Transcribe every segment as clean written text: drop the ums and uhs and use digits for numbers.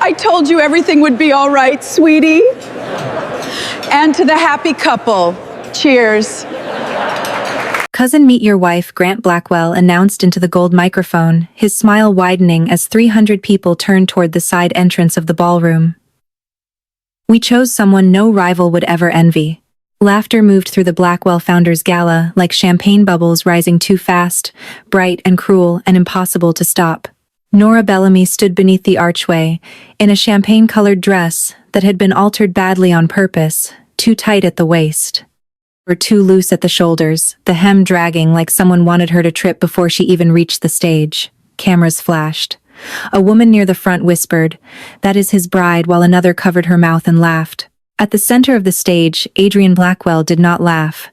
I told you everything would be all right, sweetie. And to the happy couple, cheers. Cousin Meet Your Wife Grant Blackwell announced into the gold microphone, his smile widening as 300 people turned toward the side entrance of the ballroom. We chose someone no rival would ever envy. Laughter moved through the Blackwell Founders Gala like champagne bubbles rising too fast, bright and cruel and impossible to stop. Nora Bellamy stood beneath the archway, in a champagne-colored dress that had been altered badly on purpose, too tight at the waist, or too loose at the shoulders, the hem dragging like someone wanted her to trip before she even reached the stage. Cameras flashed. A woman near the front whispered, "That is his bride," while another covered her mouth and laughed. At the center of the stage, Adrian Blackwell did not laugh.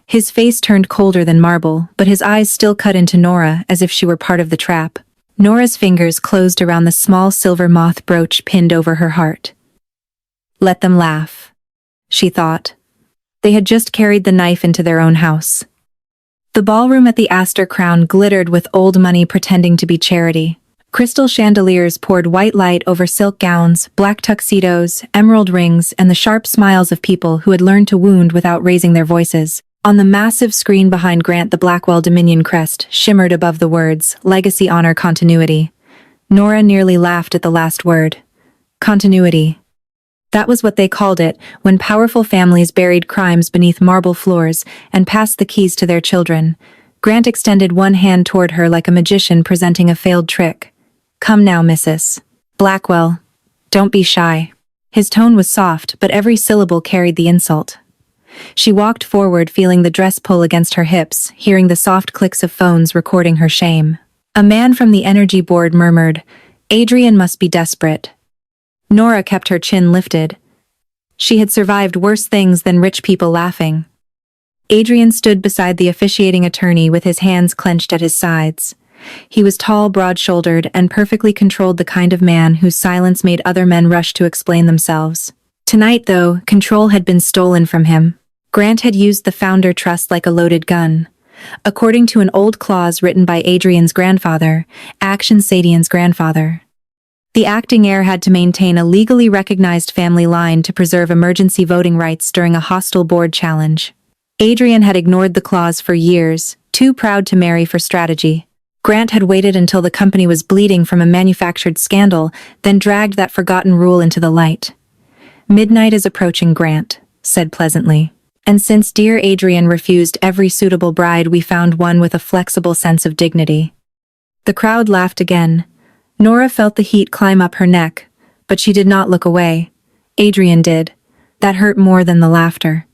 His face turned colder than marble, but his eyes still cut into Nora as if she were part of the trap. Nora's fingers closed around the small silver moth brooch pinned over her heart. Let them laugh, she thought. They had just carried the knife into their own house. The ballroom at the Astor Crown glittered with old money pretending to be charity. Crystal chandeliers poured white light over silk gowns, black tuxedos, emerald rings, and the sharp smiles of people who had learned to wound without raising their voices. On the massive screen behind Grant, the Blackwell Dominion crest shimmered above the words, "Legacy, Honor, Continuity." Nora nearly laughed at the last word. Continuity. That was what they called it when powerful families buried crimes beneath marble floors and passed the keys to their children. Grant extended one hand toward her like a magician presenting a failed trick. "Come now, Mrs. Blackwell. Don't be shy." His tone was soft, but every syllable carried the insult. She walked forward, feeling the dress pull against her hips, hearing the soft clicks of phones recording her shame. A man from the energy board murmured, "Adrian must be desperate." Nora kept her chin lifted. She had survived worse things than rich people laughing. Adrian stood beside the officiating attorney with his hands clenched at his sides. He was tall, broad-shouldered, and perfectly controlled, the kind of man whose silence made other men rush to explain themselves. Tonight, though, control had been stolen from him. Grant had used the founder trust like a loaded gun. According to an old clause written by Adrian's grandfather, Action Sadian's grandfather, the acting heir had to maintain a legally recognized family line to preserve emergency voting rights during a hostile board challenge. Adrian had ignored the clause for years, too proud to marry for strategy. Grant had waited until the company was bleeding from a manufactured scandal, then dragged that forgotten rule into the light. "Midnight is approaching," Grant said pleasantly. "And since dear Adrian refused every suitable bride, we found one with a flexible sense of dignity." The crowd laughed again. Nora felt the heat climb up her neck, but she did not look away. Adrian did. That hurt more than the laughter.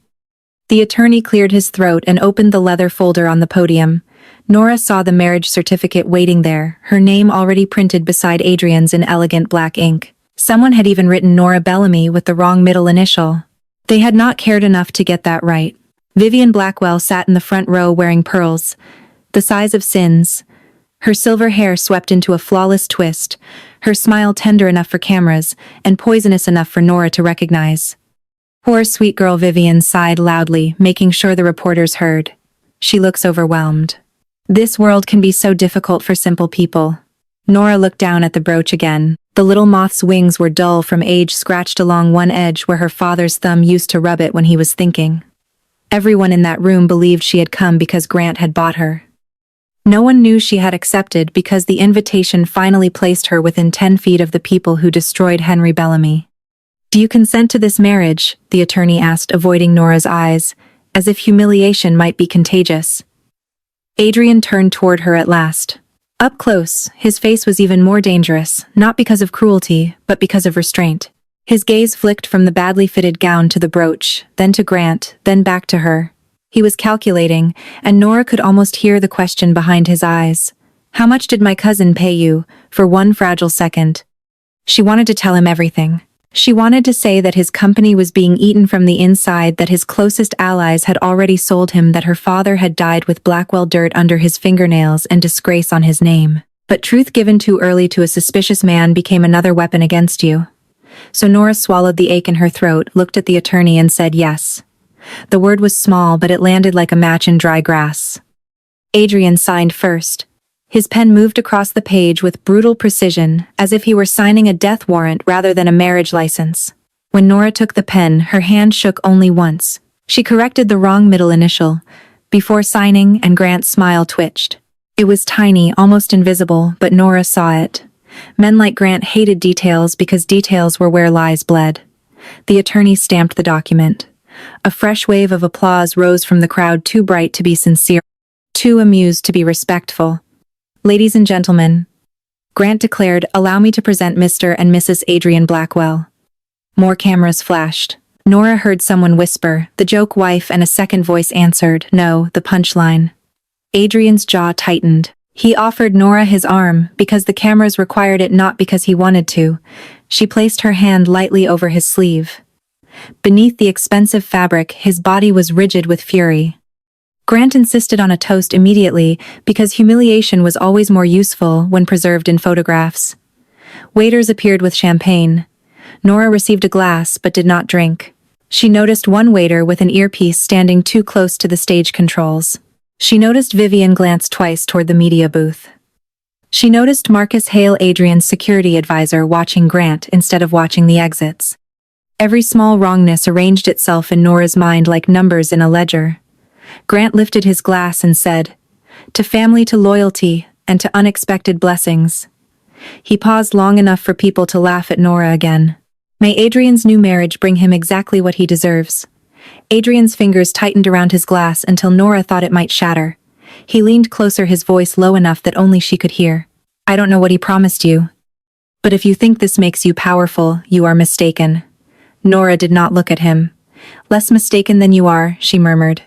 The attorney cleared his throat and opened the leather folder on the podium. Nora saw the marriage certificate waiting there, her name already printed beside Adrian's in elegant black ink. Someone had even written Nora Bellamy with the wrong middle initial. They had not cared enough to get that right. Vivian Blackwell sat in the front row wearing pearls, the size of sins. Her silver hair swept into a flawless twist, her smile tender enough for cameras and poisonous enough for Nora to recognize. "Poor sweet girl," Vivian sighed loudly, making sure the reporters heard. "She looks overwhelmed. This world can be so difficult for simple people." Nora looked down at the brooch again. The little moth's wings were dull from age, scratched along one edge where her father's thumb used to rub it when he was thinking. Everyone in that room believed she had come because Grant had bought her. No one knew she had accepted because the invitation finally placed her within 10 feet of the people who destroyed Henry Bellamy. "Do you consent to this marriage?" the attorney asked, avoiding Nora's eyes, as if humiliation might be contagious. Adrian turned toward her at last. Up close, his face was even more dangerous, not because of cruelty, but because of restraint. His gaze flicked from the badly fitted gown to the brooch, then to Grant, then back to her. He was calculating, and Nora could almost hear the question behind his eyes. "How much did my cousin pay you?" For one fragile second. She wanted to tell him everything. She wanted to say that his company was being eaten from the inside, that his closest allies had already sold him, that her father had died with Blackwell dirt under his fingernails and disgrace on his name. But truth given too early to a suspicious man became another weapon against you. So Nora swallowed the ache in her throat, looked at the attorney and said yes. The word was small, but it landed like a match in dry grass. Adrian signed first. His pen moved across the page with brutal precision, as if he were signing a death warrant rather than a marriage license. When Nora took the pen, her hand shook only once. She corrected the wrong middle initial. Before signing, and Grant's smile twitched. It was tiny, almost invisible, but Nora saw it. Men like Grant hated details because details were where lies bled. The attorney stamped the document. A fresh wave of applause rose from the crowd, too bright to be sincere, too amused to be respectful. "Ladies and gentlemen," Grant declared, "allow me to present Mr. and Mrs. Adrian Blackwell." More cameras flashed. Nora heard someone whisper, "The joke wife," and a second voice answered, "No, the punchline." Adrian's jaw tightened. He offered Nora his arm because the cameras required it, not because he wanted to. She placed her hand lightly over his sleeve. Beneath the expensive fabric, his body was rigid with fury. Grant insisted on a toast immediately because humiliation was always more useful when preserved in photographs. Waiters appeared with champagne. Nora received a glass but did not drink. She noticed one waiter with an earpiece standing too close to the stage controls. She noticed Vivian glance twice toward the media booth. She noticed Marcus Hale, Adrian's security advisor, watching Grant instead of watching the exits. Every small wrongness arranged itself in Nora's mind like numbers in a ledger. Grant lifted his glass and said, "To family, to loyalty, and to unexpected blessings." He paused long enough for people to laugh at Nora again. May Adrian's new marriage bring him exactly what he deserves. Adrian's fingers tightened around his glass until Nora thought it might shatter. He leaned closer, his voice low enough that only she could hear. "I don't know what he promised you. But if you think this makes you powerful, you are mistaken." Nora did not look at him. "Less mistaken than you are," she murmured.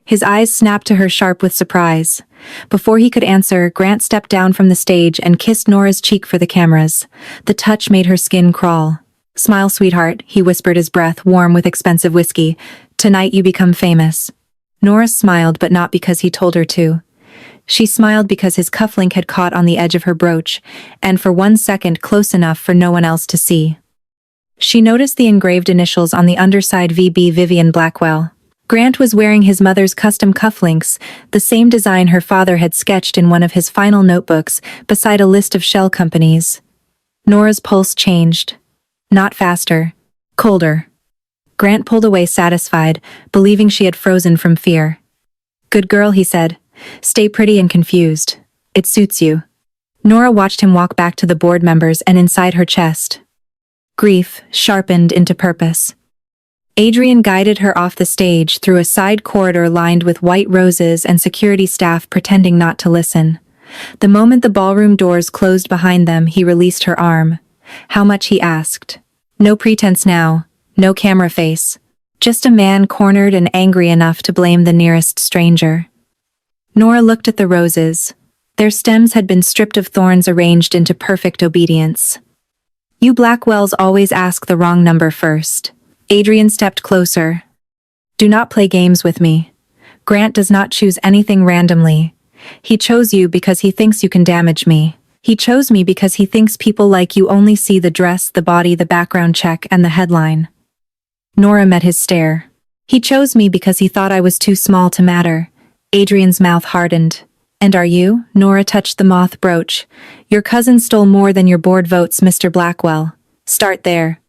His eyes snapped to her, sharp with surprise. Before he could answer, Grant stepped down from the stage and kissed Nora's cheek for the cameras. The touch made her skin crawl. "Smile, sweetheart," he whispered, his breath warm with expensive whiskey. "Tonight you become famous." Nora smiled, but not because he told her to. She smiled because his cufflink had caught on the edge of her brooch, and for 1 second close enough for no one else to see. She noticed the engraved initials on the underside, VB Vivian Blackwell. Grant was wearing his mother's custom cufflinks, the same design her father had sketched in one of his final notebooks, beside a list of shell companies. Nora's pulse changed. Not faster. Colder. Grant pulled away, satisfied, believing she had frozen from fear. "Good girl," he said. "Stay pretty and confused. It suits you." Nora watched him walk back to the board members, and inside her chest, grief sharpened into purpose. Adrian guided her off the stage through a side corridor lined with white roses and security staff pretending not to listen. The moment the ballroom doors closed behind them, he released her arm. "How much?" he asked. No pretense now, no camera face. Just a man cornered and angry enough to blame the nearest stranger. Nora looked at the roses. Their stems had been stripped of thorns, arranged into perfect obedience. "You Blackwells always ask the wrong number first." Adrian stepped closer. "Do not play games with me. Grant does not choose anything randomly. He chose you because he thinks you can damage me. He chose me because he thinks people like you only see the dress, the body, the background check, and the headline." Nora met his stare. "He chose me because he thought I was too small to matter." Adrian's mouth hardened. "And are you?" Nora touched the moth brooch. "Your cousin stole more than your board votes, Mr. Blackwell. Start there."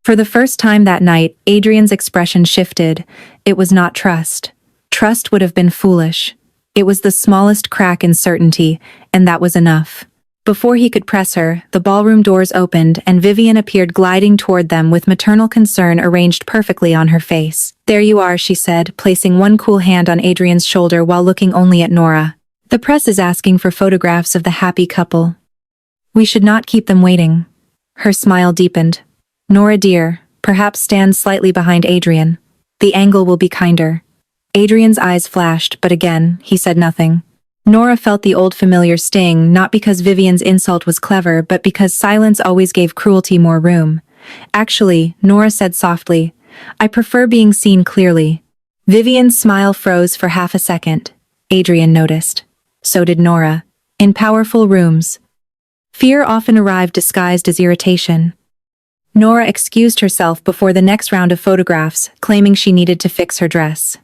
For the first time that night, Adrian's expression shifted. It was not trust. Trust would have been foolish. It was the smallest crack in certainty, and that was enough. Before he could press her, the ballroom doors opened and Vivian appeared, gliding toward them with maternal concern arranged perfectly on her face. "There you are," she said, placing one cool hand on Adrian's shoulder while looking only at Nora. "The press is asking for photographs of the happy couple. We should not keep them waiting." Her smile deepened. "Nora dear, perhaps stand slightly behind Adrian. The angle will be kinder." Adrian's eyes flashed, but again, he said nothing. Nora felt the old familiar sting, not because Vivian's insult was clever, but because silence always gave cruelty more room. "Actually," Nora said softly, "I prefer being seen clearly." Vivian's smile froze for half a second. Adrian noticed. So did Nora. In powerful rooms, fear often arrived disguised as irritation. Nora excused herself before the next round of photographs, claiming she needed to fix her dress.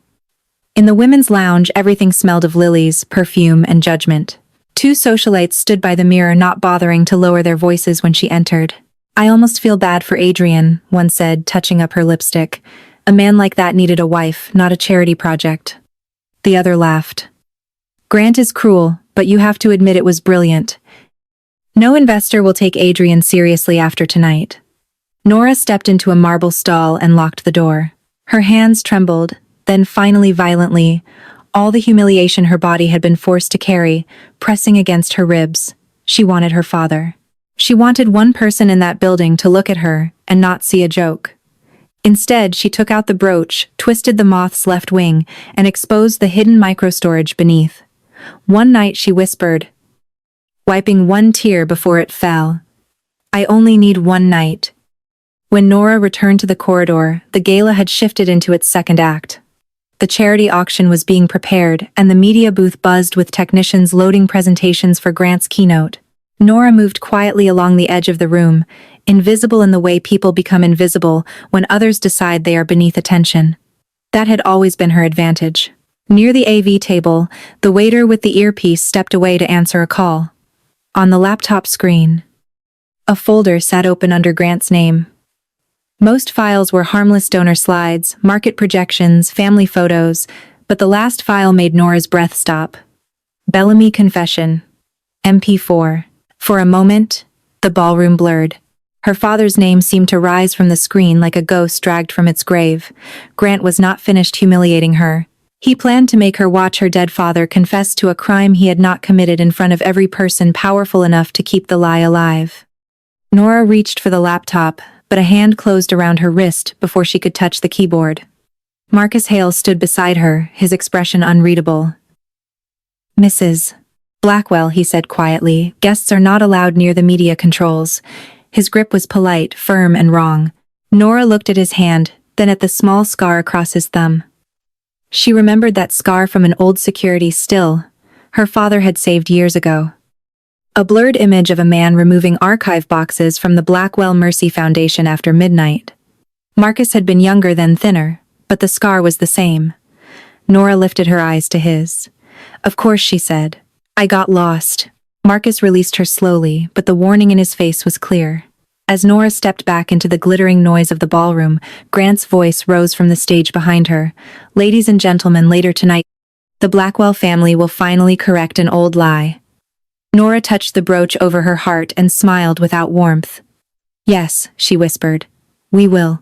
In the women's lounge, everything smelled of lilies, perfume, and judgment. Two socialites stood by the mirror, not bothering to lower their voices when she entered. "I almost feel bad for Adrian," one said, touching up her lipstick. "A man like that needed a wife, not a charity project." The other laughed. "Grant is cruel, but you have to admit it was brilliant. No investor will take Adrian seriously after tonight." Nora stepped into a marble stall and locked the door. Her hands trembled, then finally violently, all the humiliation her body had been forced to carry, pressing against her ribs. She wanted her father. She wanted one person in that building to look at her and not see a joke. Instead, she took out the brooch, twisted the moth's left wing, and exposed the hidden microstorage beneath. One night she whispered, wiping one tear before it fell, "I only need one night." When Nora returned to the corridor, the gala had shifted into its second act. The charity auction was being prepared, and the media booth buzzed with technicians loading presentations for Grant's keynote. Nora moved quietly along the edge of the room, invisible in the way people become invisible when others decide they are beneath attention. That had always been her advantage. Near the AV table, the waiter with the earpiece stepped away to answer a call. On the laptop screen, a folder sat open under Grant's name. Most files were harmless donor slides, market projections, family photos, but the last file made Nora's breath stop. Bellamy Confession. MP4. For a moment, the ballroom blurred. Her father's name seemed to rise from the screen like a ghost dragged from its grave. Grant was not finished humiliating her. He planned to make her watch her dead father confess to a crime he had not committed in front of every person powerful enough to keep the lie alive. Nora reached for the laptop, but a hand closed around her wrist before she could touch the keyboard. Marcus Hale stood beside her, his expression unreadable. "Mrs. Blackwell," he said quietly, "guests are not allowed near the media controls." His grip was polite, firm, and wrong. Nora looked at his hand, then at the small scar across his thumb. She remembered that scar from an old security still. Her father had saved years ago. A blurred image of a man removing archive boxes from the Blackwell Mercy Foundation after midnight. Marcus had been younger then thinner, but the scar was the same. Nora lifted her eyes to his. "Of course," she said. "I got lost." Marcus released her slowly, but the warning in his face was clear. As Nora stepped back into the glittering noise of the ballroom, Grant's voice rose from the stage behind her. "Ladies and gentlemen, later tonight, the Blackwell family will finally correct an old lie." Nora touched the brooch over her heart and smiled without warmth. "Yes," she whispered. "We will."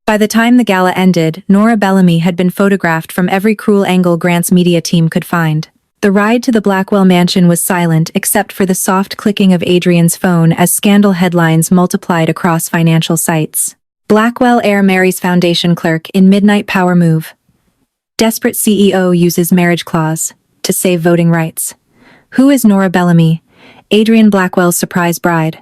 By the time the gala ended, Nora Bellamy had been photographed from every cruel angle Grant's media team could find. The ride to the Blackwell mansion was silent except for the soft clicking of Adrian's phone as scandal headlines multiplied across financial sites. Blackwell heir marries foundation clerk in midnight power move. Desperate CEO uses marriage clause to save voting rights. Who is Nora Bellamy, Adrian Blackwell's surprise bride?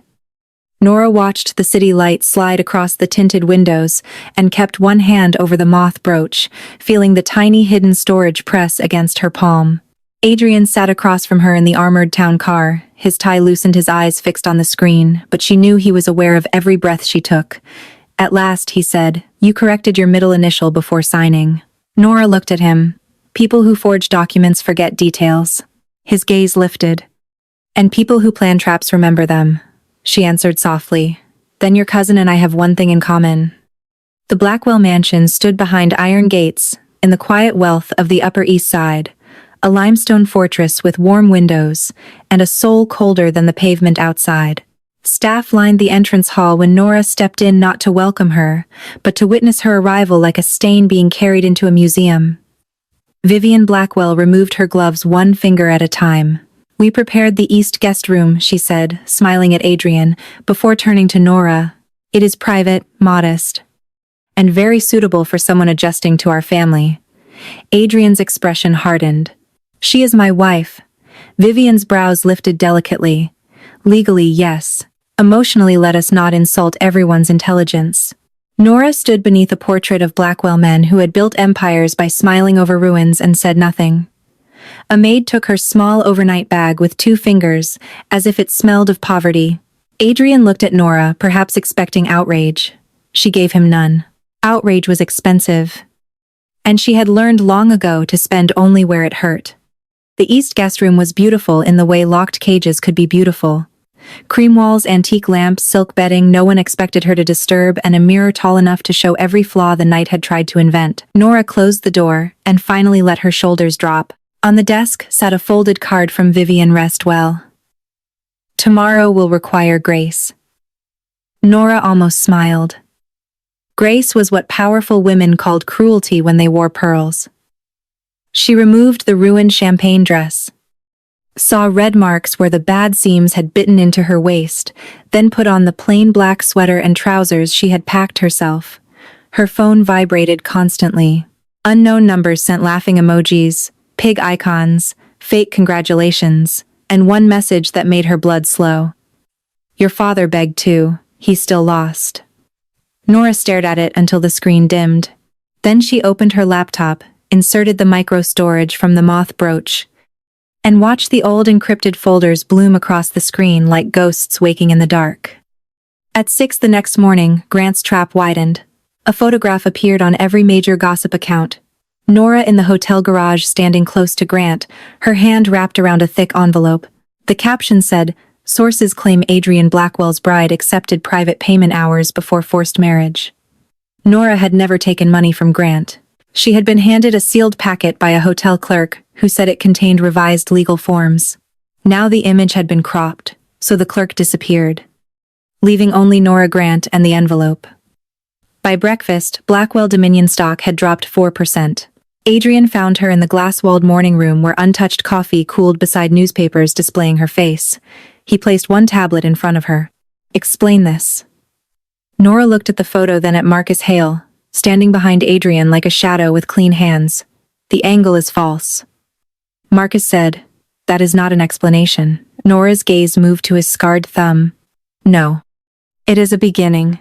Nora watched the city light slide across the tinted windows and kept one hand over the moth brooch, feeling the tiny hidden storage press against her palm. Adrian sat across from her in the armored town car, his tie loosened, his eyes fixed on the screen, but she knew he was aware of every breath she took. At last, he said, "You corrected your middle initial before signing." Nora looked at him. People who forge documents forget details. His gaze lifted. "And people who plan traps remember them," she answered softly. "Then your cousin and I have one thing in common." The Blackwell mansion stood behind iron gates, in the quiet wealth of the Upper East Side, a limestone fortress with warm windows, and a soul colder than the pavement outside. Staff lined the entrance hall when Nora stepped in, not to welcome her, but to witness her arrival like a stain being carried into a museum. Vivian Blackwell removed her gloves one finger at a time. "We prepared the East guest room," she said, smiling at Adrian, before turning to Nora. "It is private, modest, and very suitable for someone adjusting to our family." Adrian's expression hardened. "She is my wife." Vivian's brows lifted delicately. "Legally, yes. Emotionally, let us not insult everyone's intelligence." Nora stood beneath a portrait of Blackwell men who had built empires by smiling over ruins and said nothing. A maid took her small overnight bag with 2 fingers, as if it smelled of poverty. Adrian looked at Nora, perhaps expecting outrage. She gave him none. Outrage was expensive. And she had learned long ago to spend only where it hurt. The east guest room was beautiful in the way locked cages could be beautiful. Cream walls, antique lamps, silk bedding no one expected her to disturb, and a mirror tall enough to show every flaw the night had tried to invent. Nora closed the door and finally let her shoulders drop. On the desk sat a folded card from Vivian. Rest well. Tomorrow will require grace. Nora almost smiled. Grace was what powerful women called cruelty when they wore pearls. She removed the ruined champagne dress, saw red marks where the bad seams had bitten into her waist, then put on the plain black sweater and trousers she had packed herself. Her phone vibrated constantly. Unknown numbers sent laughing emojis, pig icons, fake congratulations, and one message that made her blood slow. Your father begged too. He's still lost. Nora stared at it until the screen dimmed. Then she opened her laptop, inserted the micro storage from the moth brooch, and watched the old encrypted folders bloom across the screen like ghosts waking in the dark. At 6 the next morning, Grant's trap widened. A photograph appeared on every major gossip account. Nora in the hotel garage standing close to Grant, her hand wrapped around a thick envelope. The caption said, "Sources claim Adrian Blackwell's bride accepted private payment hours before forced marriage." Nora had never taken money from Grant. She had been handed a sealed packet by a hotel clerk who said it contained revised legal forms. Now the image had been cropped, so the clerk disappeared, leaving only Nora Grant and the envelope. By breakfast, Blackwell Dominion stock had dropped 4%. Adrian found her in the glass-walled morning room where untouched coffee cooled beside newspapers displaying her face. He placed one tablet in front of her. "Explain this." Nora looked at the photo, then at Marcus Hale, standing behind Adrian like a shadow with clean hands. "The angle is false." Marcus said, "That is not an explanation." Nora's gaze moved to his scarred thumb. "No. It is a beginning."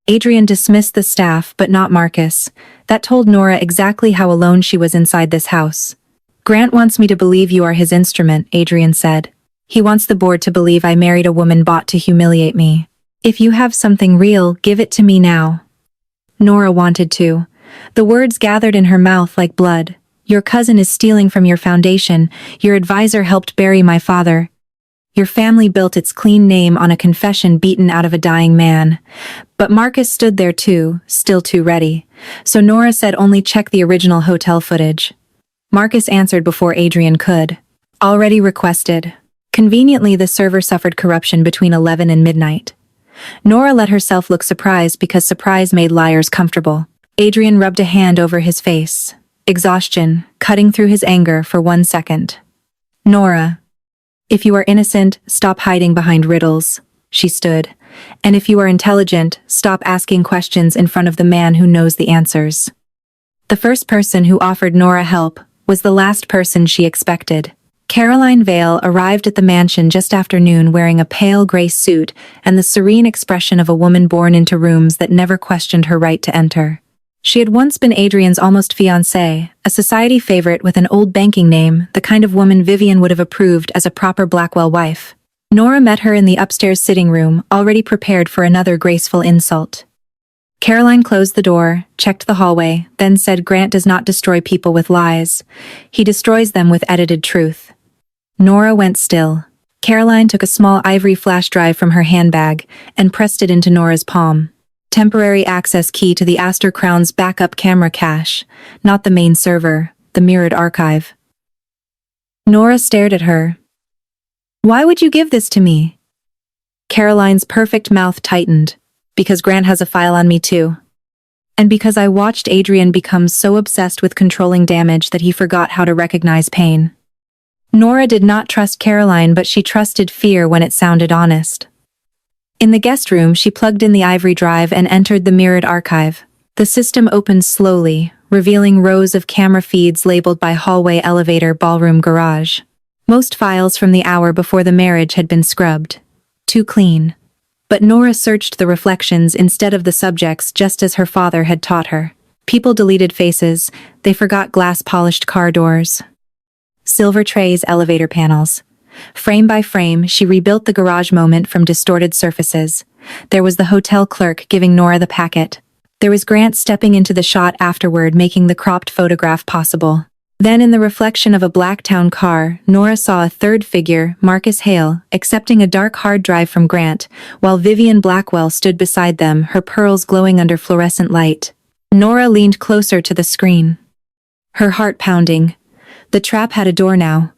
Adrian dismissed the staff, but not Marcus. That told Nora exactly how alone she was inside this house. "Grant wants me to believe you are his instrument," Adrian said. "He wants the board to believe I married a woman bought to humiliate me. If you have something real, give it to me now." Nora wanted to. The words gathered in her mouth like blood. "Your cousin is stealing from your foundation. Your advisor helped bury my father. Your family built its clean name on a confession beaten out of a dying man." But Marcus stood there too, still too ready. So Nora said, "Only check the original hotel footage." Marcus answered before Adrian could. "Already requested." Conveniently, the server suffered corruption between 11 and midnight. Nora let herself look surprised because surprise made liars comfortable. Adrian rubbed a hand over his face. Exhaustion, cutting through his anger for 1 second. "Nora, if you are innocent, stop hiding behind riddles," she stood. "And if you are intelligent, stop asking questions in front of the man who knows the answers." The first person who offered Nora help was the last person she expected. Caroline Vale arrived at the mansion just after noon wearing a pale gray suit and the serene expression of a woman born into rooms that never questioned her right to enter. She had once been Adrian's almost fiancée, a society favorite with an old banking name, the kind of woman Vivian would have approved as a proper Blackwell wife. Nora met her in the upstairs sitting room, already prepared for another graceful insult. Caroline closed the door, checked the hallway, then said, "Grant does not destroy people with lies. He destroys them with edited truth." Nora went still. Caroline took a small ivory flash drive from her handbag and pressed it into Nora's palm. Temporary access key to the Astor Crown's backup camera cache, not the main server, the mirrored archive. Nora stared at her. "Why would you give this to me?" Caroline's perfect mouth tightened. "Because Grant has a file on me too. And because I watched Adrian become so obsessed with controlling damage that he forgot how to recognize pain." Nora did not trust Caroline, but she trusted fear when it sounded honest. In the guest room, she plugged in the ivory drive and entered the mirrored archive. The system opened slowly, revealing rows of camera feeds labeled by hallway, elevator, ballroom, garage. Most files from the hour before the marriage had been scrubbed. Too clean. But Nora searched the reflections instead of the subjects, just as her father had taught her. People deleted faces, they forgot glass-polished car doors. Silver trays, elevator panels. Frame by frame, she rebuilt the garage moment from distorted surfaces. There was the hotel clerk giving Nora the packet. There was Grant stepping into the shot afterward, making the cropped photograph possible. Then in the reflection of a black town car, Nora saw a third figure, Marcus Hale, accepting a dark hard drive from Grant, while Vivian Blackwell stood beside them, her pearls glowing under fluorescent light. Nora leaned closer to the screen, her heart pounding. The trap had a door now.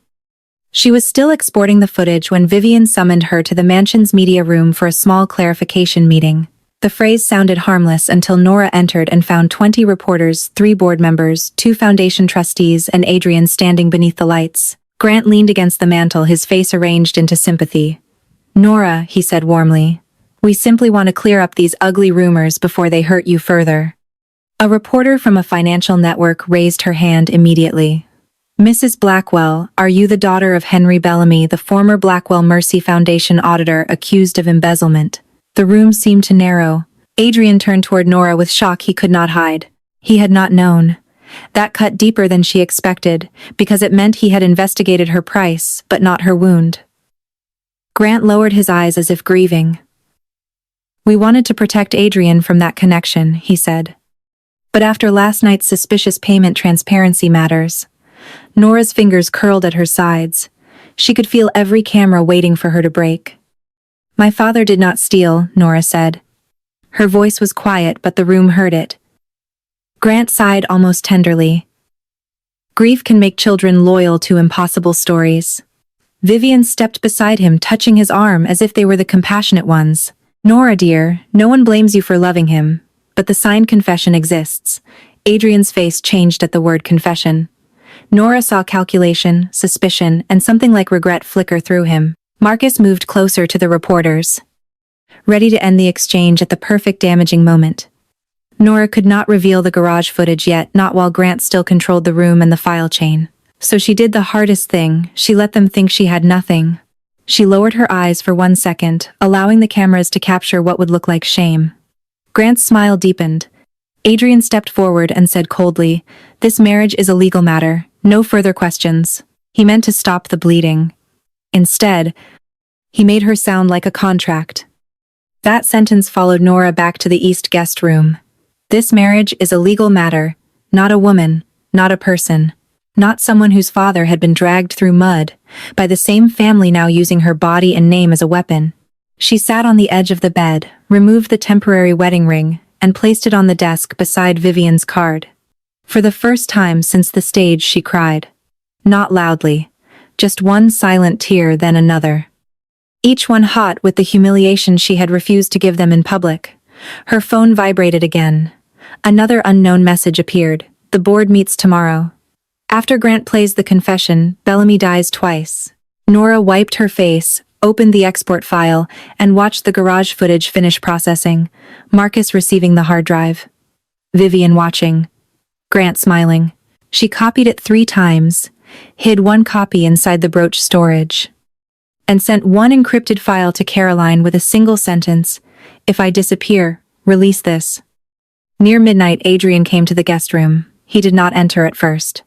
She was still exporting the footage when Vivian summoned her to the mansion's media room for a small clarification meeting. The phrase sounded harmless until Nora entered and found 20 reporters, 3 board members, 2 foundation trustees, and Adrian standing beneath the lights. Grant leaned against the mantel, his face arranged into sympathy. "Nora," he said warmly, "we simply want to clear up these ugly rumors before they hurt you further." A reporter from a financial network raised her hand immediately. "Mrs. Blackwell, are you the daughter of Henry Bellamy, the former Blackwell Mercy Foundation auditor accused of embezzlement?" The room seemed to narrow. Adrian turned toward Nora with shock he could not hide. He had not known. That cut deeper than she expected, because it meant he had investigated her price, but not her wound. Grant lowered his eyes as if grieving. "We wanted to protect Adrian from that connection," he said. "But after last night's suspicious payment, transparency matters." Nora's fingers curled at her sides. She could feel every camera waiting for her to break. "My father did not steal," Nora said. Her voice was quiet, but the room heard it. Grant sighed almost tenderly. Grief can make children loyal to impossible stories. Vivian stepped beside him, touching his arm as if they were the compassionate ones. "Nora, dear, no one blames you for loving him, but the signed confession exists." Adrian's face changed at the word confession. Nora saw calculation, suspicion, and something like regret flicker through him. Marcus moved closer to the reporters, ready to end the exchange at the perfect damaging moment. Nora could not reveal the garage footage yet, not while Grant still controlled the room and the file chain. So she did the hardest thing, she let them think she had nothing. She lowered her eyes for 1 second, allowing the cameras to capture what would look like shame. Grant's smile deepened. Adrian stepped forward and said coldly, "This marriage is a legal matter, no further questions." He meant to stop the bleeding. Instead, he made her sound like a contract. That sentence followed Nora back to the East guest room. This marriage is a legal matter, not a woman, not a person, not someone whose father had been dragged through mud, by the same family now using her body and name as a weapon. She sat on the edge of the bed, removed the temporary wedding ring, and placed it on the desk beside Vivian's card. For the first time since the stage, she cried. Not loudly. Just one silent tear, then another. Each one hot with the humiliation she had refused to give them in public. Her phone vibrated again. Another unknown message appeared. "The board meets tomorrow." After Grant plays the confession, Bellamy dies twice. Nora wiped her face, opened the export file, and watched the garage footage finish processing. Marcus receiving the hard drive. Vivian watching. Grant smiling. She copied it 3 times, hid 1 copy inside the brooch storage, and sent 1 encrypted file to Caroline with a single sentence, "If I disappear, release this." Near midnight, Adrian came to the guest room. He did not enter at first.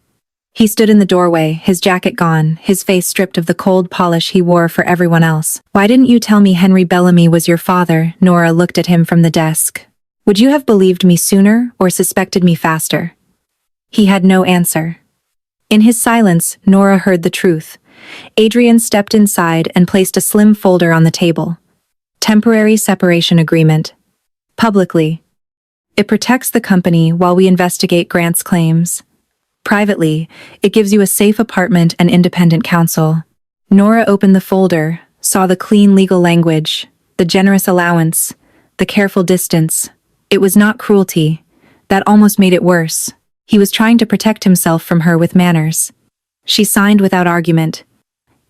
He stood in the doorway, his jacket gone, his face stripped of the cold polish he wore for everyone else. "Why didn't you tell me Henry Bellamy was your father?" Nora looked at him from the desk. "Would you have believed me sooner or suspected me faster?" He had no answer. In his silence, Nora heard the truth. Adrian stepped inside and placed a slim folder on the table. Temporary separation agreement. Publicly. It protects the company while we investigate Grant's claims. Privately, it gives you a safe apartment and independent counsel. Nora opened the folder, saw the clean legal language, the generous allowance, the careful distance. It was not cruelty. That almost made it worse. He was trying to protect himself from her with manners. She signed without argument.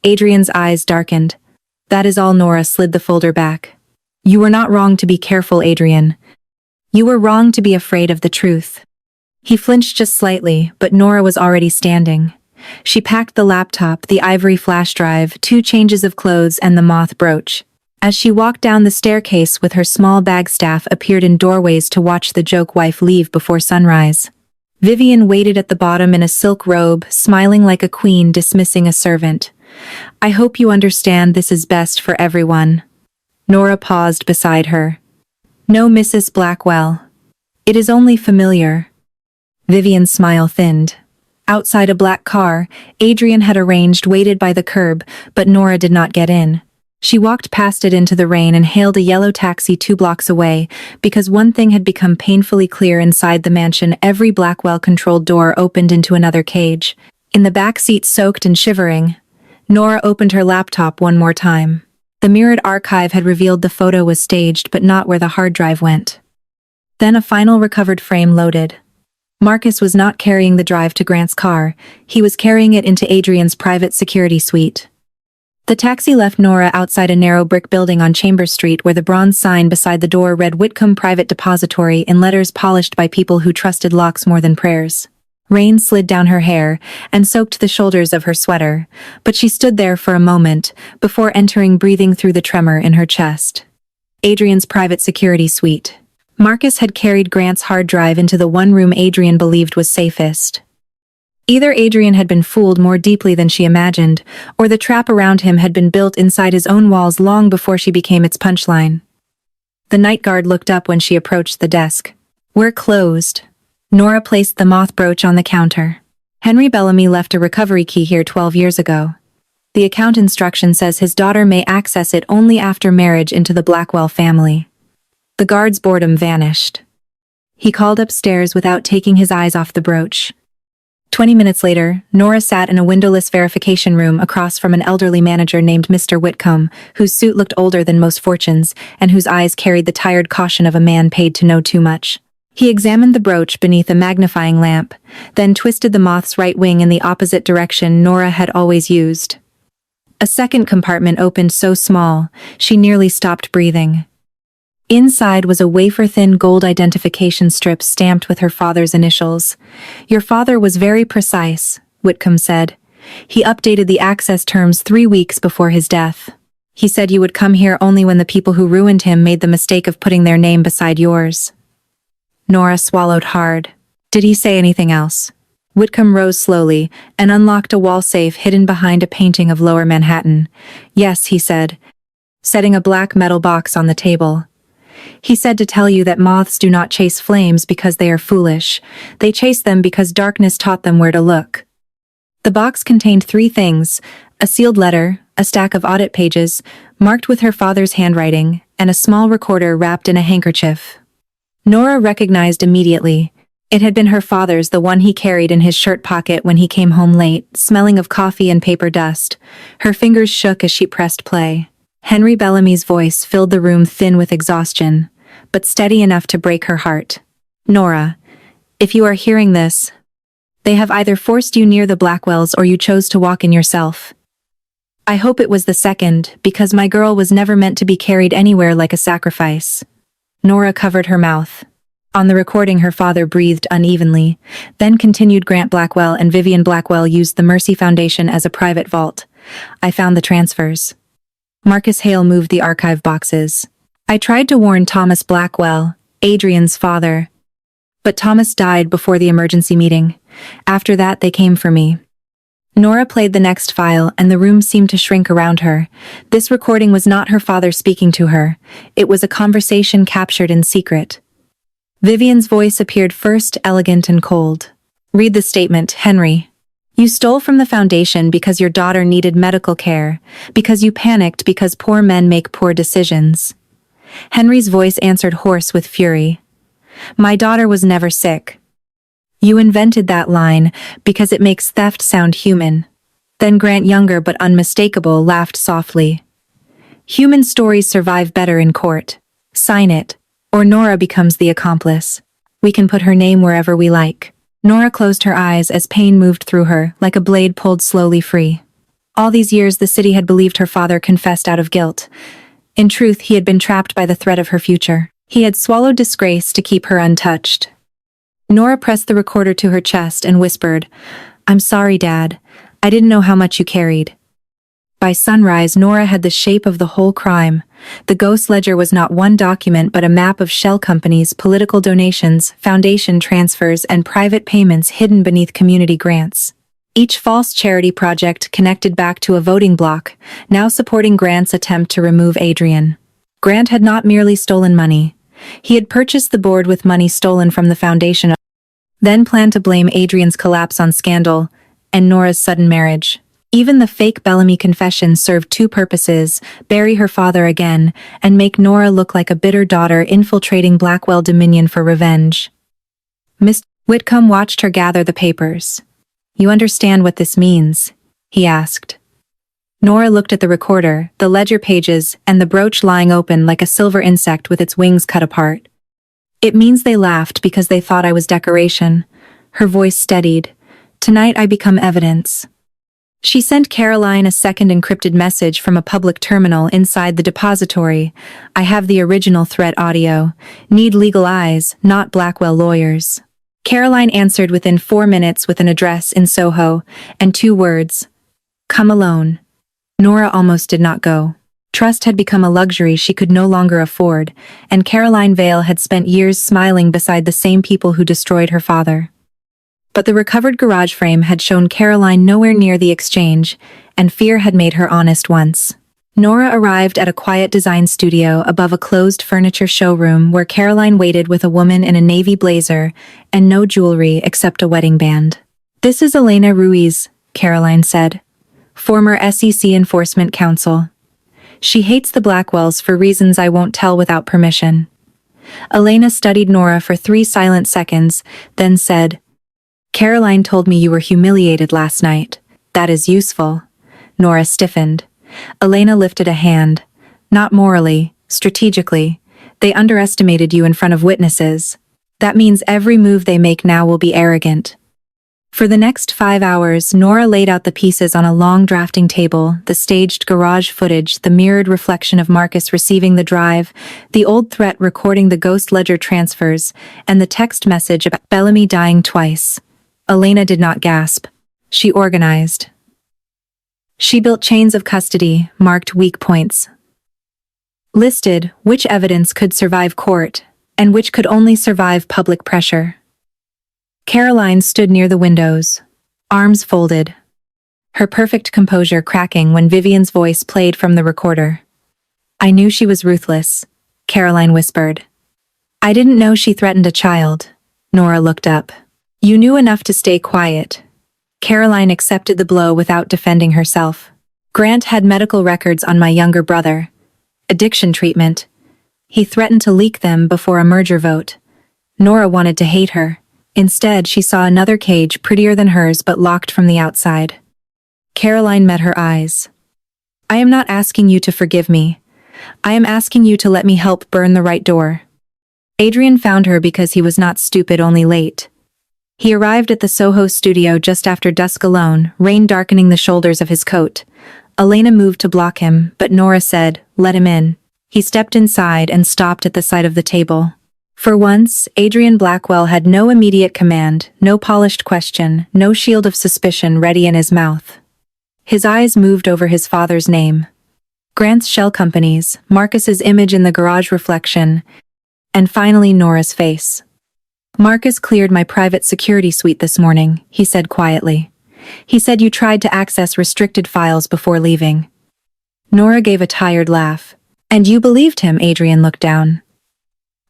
Adrian's eyes darkened. "That is all." Nora slid the folder back. "You were not wrong to be careful, Adrian. You were wrong to be afraid of the truth." He flinched just slightly, but Nora was already standing. She packed the laptop, the ivory flash drive, 2 changes of clothes, and the moth brooch. As she walked down the staircase with her small bag, staff appeared in doorways to watch the joke wife leave before sunrise. Vivian waited at the bottom in a silk robe, smiling like a queen dismissing a servant. "I hope you understand this is best for everyone." Nora paused beside her. "No, Mrs. Blackwell. It is only familiar." Vivian's smile thinned. Outside a black car, Adrian had arranged waited by the curb, but Nora did not get in. She walked past it into the rain and hailed a yellow taxi 2 blocks away, because one thing had become painfully clear inside the mansion: every Blackwell-controlled door opened into another cage. In the back seat, soaked and shivering, Nora opened her laptop one more time. The mirrored archive had revealed the photo was staged, but not where the hard drive went. Then a final recovered frame loaded. Marcus was not carrying the drive to Grant's car, he was carrying it into Adrian's private security suite. The taxi left Nora outside a narrow brick building on Chambers Street, where the bronze sign beside the door read Whitcomb Private Depository in letters polished by people who trusted locks more than prayers. Rain slid down her hair and soaked the shoulders of her sweater, but she stood there for a moment before entering, breathing through the tremor in her chest. Adrian's private security suite. Marcus had carried Grant's hard drive into the one room Adrian believed was safest. Either Adrian had been fooled more deeply than she imagined, or the trap around him had been built inside his own walls long before she became its punchline. The night guard looked up when she approached the desk. "We're closed." Nora placed the moth brooch on the counter. "Henry Bellamy left a recovery key here 12 years ago. The account instruction says his daughter may access it only after marriage into the Blackwell family." The guard's boredom vanished. He called upstairs without taking his eyes off the brooch. 20 minutes later, Nora sat in a windowless verification room across from an elderly manager named Mr. Whitcomb, whose suit looked older than most fortunes, and whose eyes carried the tired caution of a man paid to know too much. He examined the brooch beneath a magnifying lamp, then twisted the moth's right wing in the opposite direction Nora had always used. A second compartment opened so small, she nearly stopped breathing. Inside was a wafer-thin gold identification strip stamped with her father's initials. "Your father was very precise," Whitcomb said. "He updated the access terms 3 weeks before his death. He said you would come here only when the people who ruined him made the mistake of putting their name beside yours." Nora swallowed hard. "Did he say anything else?" Whitcomb rose slowly and unlocked a wall safe hidden behind a painting of Lower Manhattan. "Yes," he said, setting a black metal box on the table. "He said to tell you that moths do not chase flames because they are foolish. They chase them because darkness taught them where to look." The box contained 3 things: a sealed letter, a stack of audit pages, marked with her father's handwriting, and a small recorder wrapped in a handkerchief. Nora recognized immediately. It had been her father's, the one he carried in his shirt pocket when he came home late, smelling of coffee and paper dust. Her fingers shook as she pressed play. Henry Bellamy's voice filled the room, thin with exhaustion, but steady enough to break her heart. "Nora, if you are hearing this, they have either forced you near the Blackwells or you chose to walk in yourself. I hope it was the second, because my girl was never meant to be carried anywhere like a sacrifice." Nora covered her mouth. On the recording, her father breathed unevenly, then continued. "Grant Blackwell and Vivian Blackwell used the Mercy Foundation as a private vault. I found the transfers." Marcus Hale moved the archive boxes. "I tried to warn Thomas Blackwell, Adrian's father, but Thomas died before the emergency meeting. After that, they came for me." Nora played the next file, and the room seemed to shrink around her. This recording was not her father speaking to her. It was a conversation captured in secret. Vivian's voice appeared first, elegant and cold. "Read the statement, Henry. You stole from the foundation because your daughter needed medical care, because you panicked because poor men make poor decisions." Henry's voice answered, hoarse with fury. "My daughter was never sick. You invented that line because it makes theft sound human." Then Grant, younger but unmistakable, laughed softly. "Human stories survive better in court. Sign it, or Nora becomes the accomplice. We can put her name wherever we like." Nora closed her eyes as pain moved through her, like a blade pulled slowly free. All these years the city had believed her father confessed out of guilt. In truth, he had been trapped by the threat of her future. He had swallowed disgrace to keep her untouched. Nora pressed the recorder to her chest and whispered, "I'm sorry, Dad. I didn't know how much you carried." By sunrise, Nora had the shape of the whole crime. The ghost ledger was not one document but a map of shell companies, political donations, foundation transfers, and private payments hidden beneath community grants. Each false charity project connected back to a voting bloc, now supporting Grant's attempt to remove Adrian. Grant had not merely stolen money. He had purchased the board with money stolen from the foundation. then planned to blame Adrian's collapse on scandal and Nora's sudden marriage. Even the fake Bellamy confession served two purposes: bury her father again and make Nora look like a bitter daughter infiltrating Blackwell Dominion for revenge. Mr. Whitcomb watched her gather the papers. "You understand what this means?" he asked. Nora looked at the recorder, the ledger pages, and the brooch lying open like a silver insect with its wings cut apart. "It means they laughed because they thought I was decoration." Her voice steadied. "Tonight I become evidence." She sent Caroline a second encrypted message from a public terminal inside the depository. "I have the original threat audio. Need legal eyes, not Blackwell lawyers." Caroline answered within 4 minutes with an address in Soho and 2 words: "Come alone." Nora almost did not go. Trust had become a luxury she could no longer afford, and Caroline Vale had spent years smiling beside the same people who destroyed her father. But the recovered garage frame had shown Caroline nowhere near the exchange, and fear had made her honest once. Nora arrived at a quiet design studio above a closed furniture showroom where Caroline waited with a woman in a navy blazer and no jewelry except a wedding band. "This is Elena Ruiz," Caroline said, "former SEC Enforcement Counsel. She hates the Blackwells for reasons I won't tell without permission." Elena studied Nora for 3 silent seconds, then said, "Caroline told me you were humiliated last night. That is useful." Nora stiffened. Elena lifted a hand. "Not morally, strategically. They underestimated you in front of witnesses. That means every move they make now will be arrogant." For the next 5 hours, Nora laid out the pieces on a long drafting table: the staged garage footage, the mirrored reflection of Marcus receiving the drive, the old threat recording the ghost ledger transfers, and the text message about Bellamy dying twice. Elena did not gasp. She organized. She built chains of custody, marked weak points, listed which evidence could survive court and which could only survive public pressure. Caroline stood near the windows, arms folded, her perfect composure cracking when Vivian's voice played from the recorder. "I knew she was ruthless," Caroline whispered. "I didn't know she threatened a child." Nora looked up. "You knew enough to stay quiet." Caroline accepted the blow without defending herself. "Grant had medical records on my younger brother. Addiction treatment. He threatened to leak them before a merger vote." Nora wanted to hate her. Instead, she saw another cage prettier than hers but locked from the outside. Caroline met her eyes. "I am not asking you to forgive me. I am asking you to let me help burn the right door." Adrian found her because he was not stupid, only late. He arrived at the Soho studio just after dusk alone, rain darkening the shoulders of his coat. Elena moved to block him, but Nora said, "Let him in." He stepped inside and stopped at the sight of the table. For once, Adrian Blackwell had no immediate command, no polished question, no shield of suspicion ready in his mouth. His eyes moved over his father's name. Grant's shell companies, Marcus's image in the garage reflection, and finally Nora's face. "Marcus cleared my private security suite this morning," he said quietly. "He said you tried to access restricted files before leaving." Nora gave a tired laugh. "And you believed him?" Adrian looked down.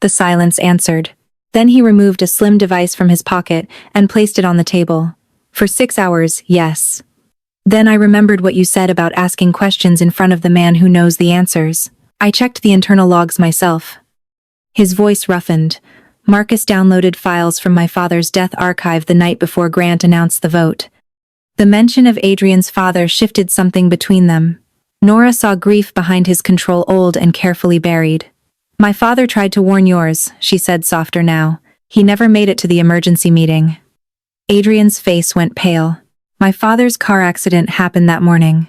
The silence answered. Then he removed a slim device from his pocket and placed it on the table. "For 6 hours, yes. Then I remembered what you said about asking questions in front of the man who knows the answers. I checked the internal logs myself." His voice roughened. "Marcus downloaded files from my father's death archive the night before Grant announced the vote." The mention of Adrian's father shifted something between them. Nora saw grief behind his control, old and carefully buried. "My father tried to warn yours," she said softer now. "He never made it to the emergency meeting." Adrian's face went pale. "My father's car accident happened that morning."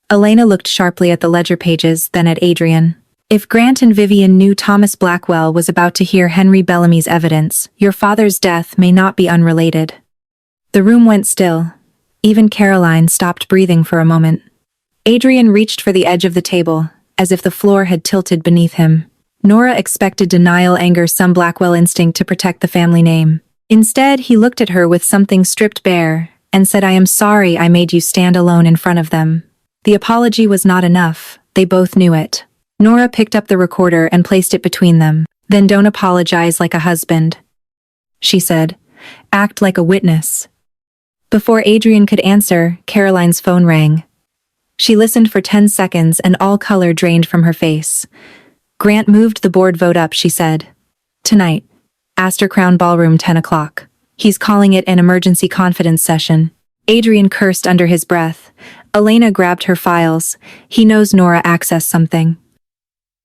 Elena looked sharply at the ledger pages, then at Adrian. "If Grant and Vivian knew Thomas Blackwell was about to hear Henry Bellamy's evidence, your father's death may not be unrelated." The room went still. Even Caroline stopped breathing for a moment. Adrian reached for the edge of the table, as if the floor had tilted beneath him. Nora expected denial, anger, some Blackwell instinct to protect the family name. Instead, he looked at her with something stripped bare, and said, "I am sorry I made you stand alone in front of them." The apology was not enough. They both knew it. Nora picked up the recorder and placed it between them. "Then don't apologize like a husband," she said. Act like a witness." Before Adrian could answer, Caroline's phone rang. She listened for 10 seconds and all color drained from her face. "Grant moved the board vote up," she said. "Tonight. Astor Crown Ballroom, 10 o'clock. He's calling it an emergency confidence session." Adrian cursed under his breath. Elena grabbed her files. He knows Nora accessed something.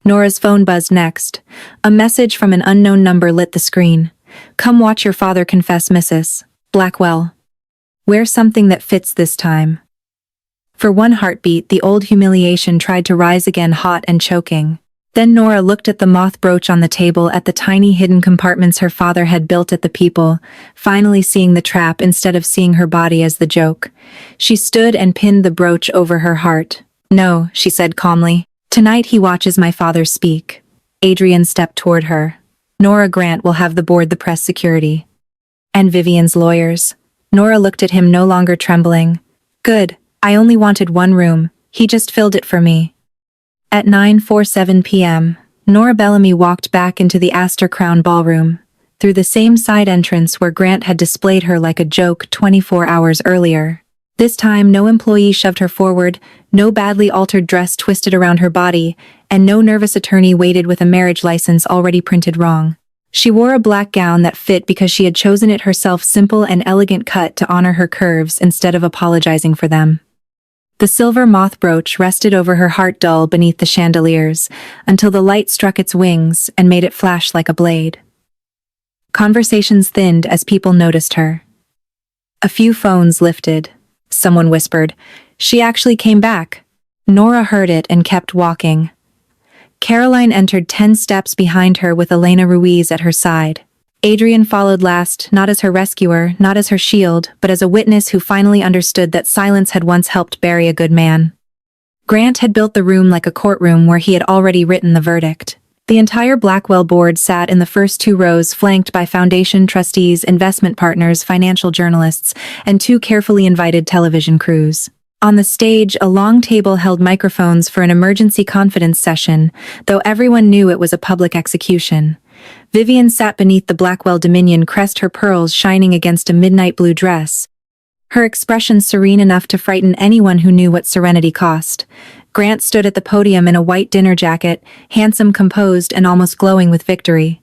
Nora's phone buzzed next. A message from an unknown number lit the screen. "Come watch your father confess, Mrs. Blackwell. Wear something that fits this time." For one heartbeat, the old humiliation tried to rise again, hot and choking. Then Nora looked at the moth brooch on the table, at the tiny hidden compartments her father had built at the people, finally seeing the trap instead of seeing her body as the joke. She stood and pinned the brooch over her heart. "No," she said calmly. "Tonight he watches my father speak." Adrian stepped toward her. "Nora Grant will have the board, the press security. And Vivian's lawyers." Nora looked at him, no longer trembling. "Good. I only wanted one room. He just filled it for me." At 9:47 p.m., Nora Bellamy walked back into the Astor Crown Ballroom, through the same side entrance where Grant had displayed her like a joke 24 hours earlier. This time, no employee shoved her forward, no badly altered dress twisted around her body, and no nervous attorney waited with a marriage license already printed wrong. She wore a black gown that fit because she had chosen it herself, simple and elegant cut to honor her curves instead of apologizing for them. The silver moth brooch rested over her heart, dull beneath the chandeliers, until the light struck its wings and made it flash like a blade. Conversations thinned as people noticed her. A few phones lifted. Someone whispered, "She actually came back." Nora heard it and kept walking. Caroline entered 10 steps behind her with Elena Ruiz at her side. Adrian followed last, not as her rescuer, not as her shield, but as a witness who finally understood that silence had once helped bury a good man. Grant had built the room like a courtroom where he had already written the verdict. The entire Blackwell board sat in the first 2 rows, flanked by foundation trustees, investment partners, financial journalists, and 2 carefully invited television crews. On the stage, a long table held microphones for an emergency confidence session, though everyone knew it was a public execution. Vivian sat beneath the Blackwell Dominion crest, her pearls shining against a midnight blue dress. Her expression serene enough to frighten anyone who knew what serenity cost. Grant stood at the podium in a white dinner jacket, handsome, composed, and almost glowing with victory.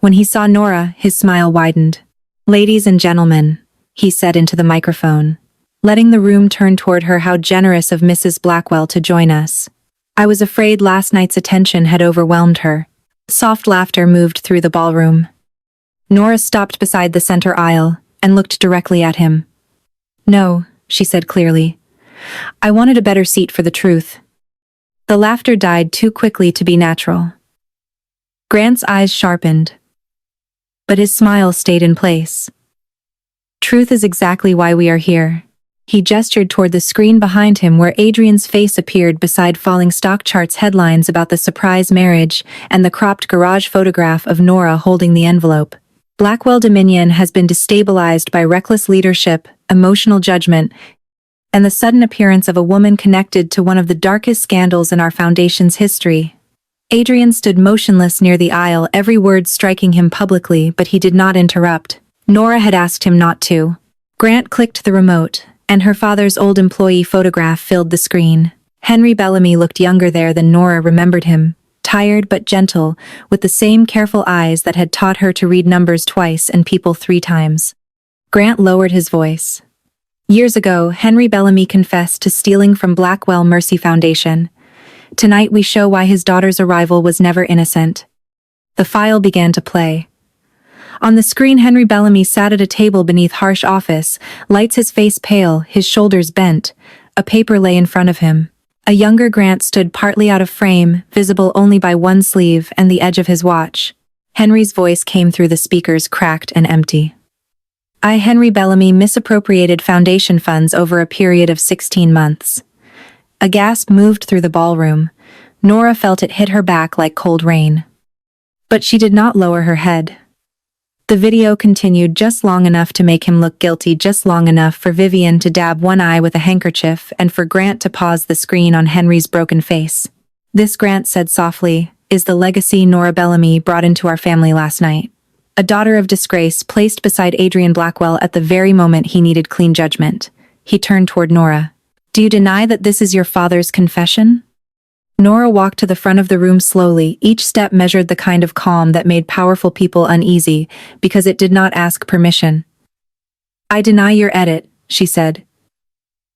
When he saw Nora, his smile widened. "Ladies and gentlemen," he said into the microphone, letting the room turn toward her. "How generous of Mrs. Blackwell to join us. I was afraid last night's attention had overwhelmed her." Soft laughter moved through the ballroom. Nora stopped beside the center aisle and looked directly at him. "No," she said clearly. "I wanted a better seat for the truth." The laughter died too quickly to be natural. Grant's eyes sharpened, but his smile stayed in place. "Truth is exactly why we are here." He gestured toward the screen behind him where Adrian's face appeared beside falling stock charts headlines about the surprise marriage and the cropped garage photograph of Nora holding the envelope. Blackwell Dominion has been destabilized by reckless leadership, emotional judgment, and the sudden appearance of a woman connected to one of the darkest scandals in our foundation's history. Adrian stood motionless near the aisle, every word striking him publicly, but he did not interrupt. Nora had asked him not to. Grant clicked the remote, and her father's old employee photograph filled the screen. Henry Bellamy looked younger there than Nora remembered him, tired but gentle, with the same careful eyes that had taught her to read numbers twice and people 3 times. Grant lowered his voice. Years ago, Henry Bellamy confessed to stealing from Blackwell Mercy Foundation. Tonight we show why his daughter's arrival was never innocent. The file began to play. On the screen, Henry Bellamy sat at a table beneath harsh office, lights, his face pale, his shoulders bent. A paper lay in front of him. A younger Grant stood partly out of frame, visible only by one sleeve and the edge of his watch. Henry's voice came through the speakers, cracked and empty. "I, Henry Bellamy, misappropriated foundation funds over a period of 16 months. A gasp moved through the ballroom. Nora felt it hit her back like cold rain. But she did not lower her head. The video continued just long enough to make him look guilty, just long enough for Vivian to dab one eye with a handkerchief and for Grant to pause the screen on Henry's broken face. "This," Grant said softly, "is the legacy Nora Bellamy brought into our family last night. A daughter of disgrace placed beside Adrian Blackwell at the very moment he needed clean judgment. He turned toward Nora. "Do you deny that this is your father's confession?" Nora walked to the front of the room slowly. Each step measured the kind of calm that made powerful people uneasy, because it did not ask permission. "I deny your edit," she said.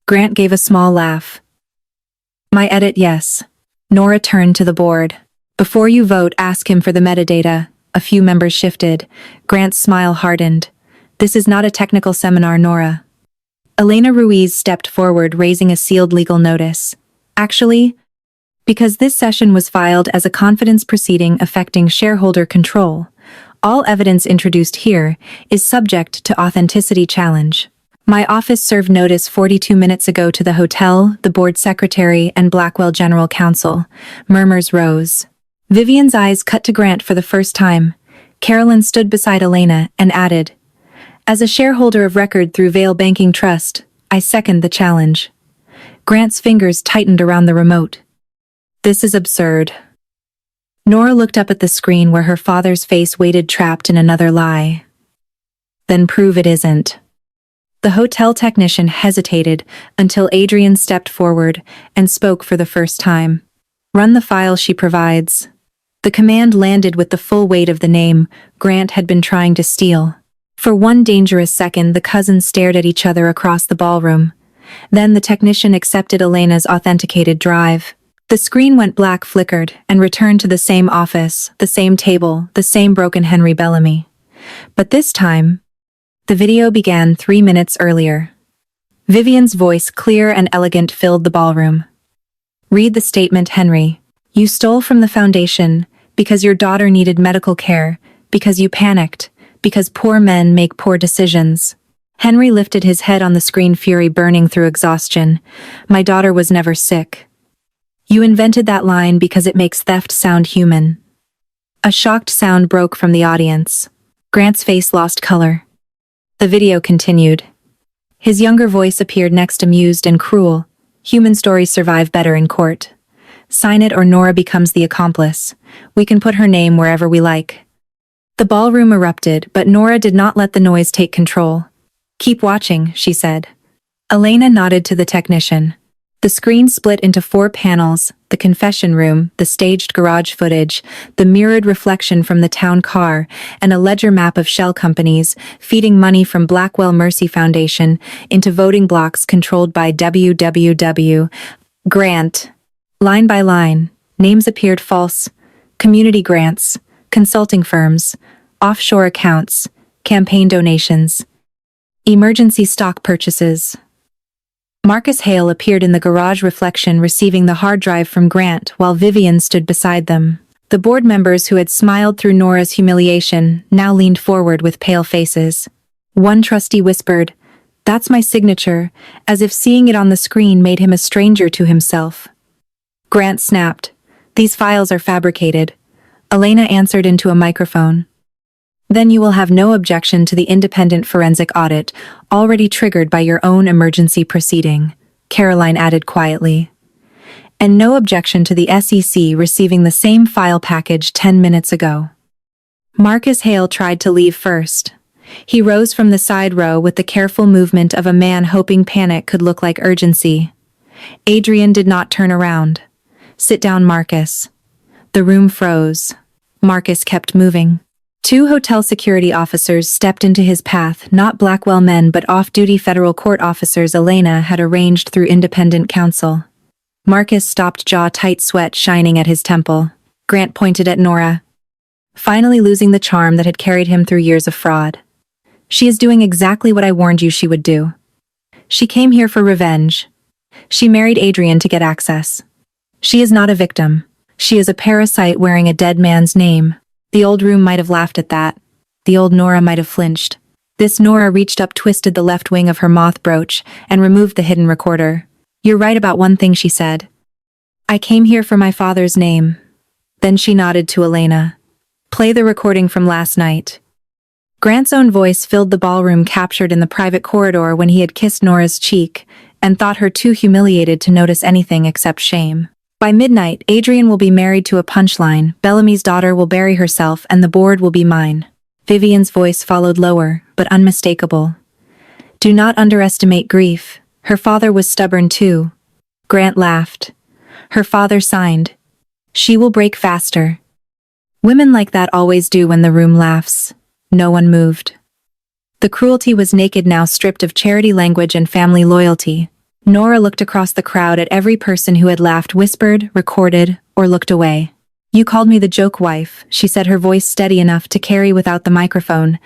Grant gave a small laugh. "My edit, yes." Nora turned to the board. "Before you vote, ask him for the metadata." A few members shifted. Grant's smile hardened. "This is not a technical seminar, Nora." Elena Ruiz stepped forward, raising a sealed legal notice. "Actually, because this session was filed as a confidence proceeding affecting shareholder control, all evidence introduced here is subject to authenticity challenge. My office served notice 42 minutes ago to the hotel, the board secretary, and Blackwell General Counsel." Murmurs rose. Vivian's eyes cut to Grant for the first time. Carolyn stood beside Elena and added, "As a shareholder of record through Vale Banking Trust, I second the challenge." Grant's fingers tightened around the remote. "This is absurd." Nora looked up at the screen where her father's face waited, trapped in another lie. "Then prove it isn't." The hotel technician hesitated until Adrian stepped forward and spoke for the first time. "Run the file she provides." The command landed with the full weight of the name Grant had been trying to steal. For one dangerous second, the cousins stared at each other across the ballroom. Then the technician accepted Elena's authenticated drive. The screen went black, flickered, and returned to the same office, the same table, the same broken Henry Bellamy. But this time, the video began 3 minutes earlier. Vivian's voice, clear and elegant, filled the ballroom. "Read the statement, Henry. You stole from the foundation because your daughter needed medical care, because you panicked, because poor men make poor decisions." Henry lifted his head on the screen, fury burning through exhaustion. "My daughter was never sick. You invented that line because it makes theft sound human." A shocked sound broke from the audience. Grant's face lost color. The video continued. His younger voice appeared next, amused and cruel. "Human stories survive better in court. Sign it or Nora becomes the accomplice. We can put her name wherever we like." The ballroom erupted, but Nora did not let the noise take control. "Keep watching," she said. Elena nodded to the technician. The screen split into 4 panels: the confession room, the staged garage footage, the mirrored reflection from the town car, and a ledger map of shell companies feeding money from Blackwell Mercy Foundation into voting blocks controlled by www. Grant. Line by line, names appeared false: community grants, consulting firms, offshore accounts, campaign donations, emergency stock purchases. Marcus Hale appeared in the garage reflection, receiving the hard drive from Grant, while Vivian stood beside them. The board members who had smiled through Nora's humiliation now leaned forward with pale faces. One trustee whispered, "That's my signature," as if seeing it on the screen made him a stranger to himself. Grant snapped, "These files are fabricated." Elena answered into a microphone. "Then you will have no objection to the independent forensic audit, already triggered by your own emergency proceeding," Caroline added quietly. "And no objection to the SEC receiving the same file package 10 minutes ago." Marcus Hale tried to leave first. He rose from the side row with the careful movement of a man hoping panic could look like urgency. Adrian did not turn around. "Sit down, Marcus." The room froze. Marcus kept moving. 2 hotel security officers stepped into his path, not Blackwell men but off-duty federal court officers Elena had arranged through independent counsel. Marcus stopped, jaw tight, sweat shining at his temple. Grant pointed at Nora, finally losing the charm that had carried him through years of fraud. "She is doing exactly what I warned you she would do. She came here for revenge. She married Adrian to get access. She is not a victim. She is a parasite wearing a dead man's name." The old room might have laughed at that. The old Nora might have flinched. This Nora reached up, twisted the left wing of her moth brooch, and removed the hidden recorder. "You're right about one thing," she said. "I came here for my father's name." Then she nodded to Elena. "Play the recording from last night." Grant's own voice filled the ballroom, captured in the private corridor when he had kissed Nora's cheek, and thought her too humiliated to notice anything except shame. "By midnight, Adrian will be married to a punchline, Bellamy's daughter will bury herself, and the board will be mine." Vivian's voice followed lower, but unmistakable. Do not underestimate grief. Her father was stubborn too. Grant laughed. Her father signed. She will break faster. Women like that always do when the room laughs. No one moved. The cruelty was naked now, stripped of charity language and family loyalty. Nora looked across the crowd at every person who had laughed, whispered, recorded, or looked away. You called me the joke wife, she said, her voice steady enough to carry without the microphone.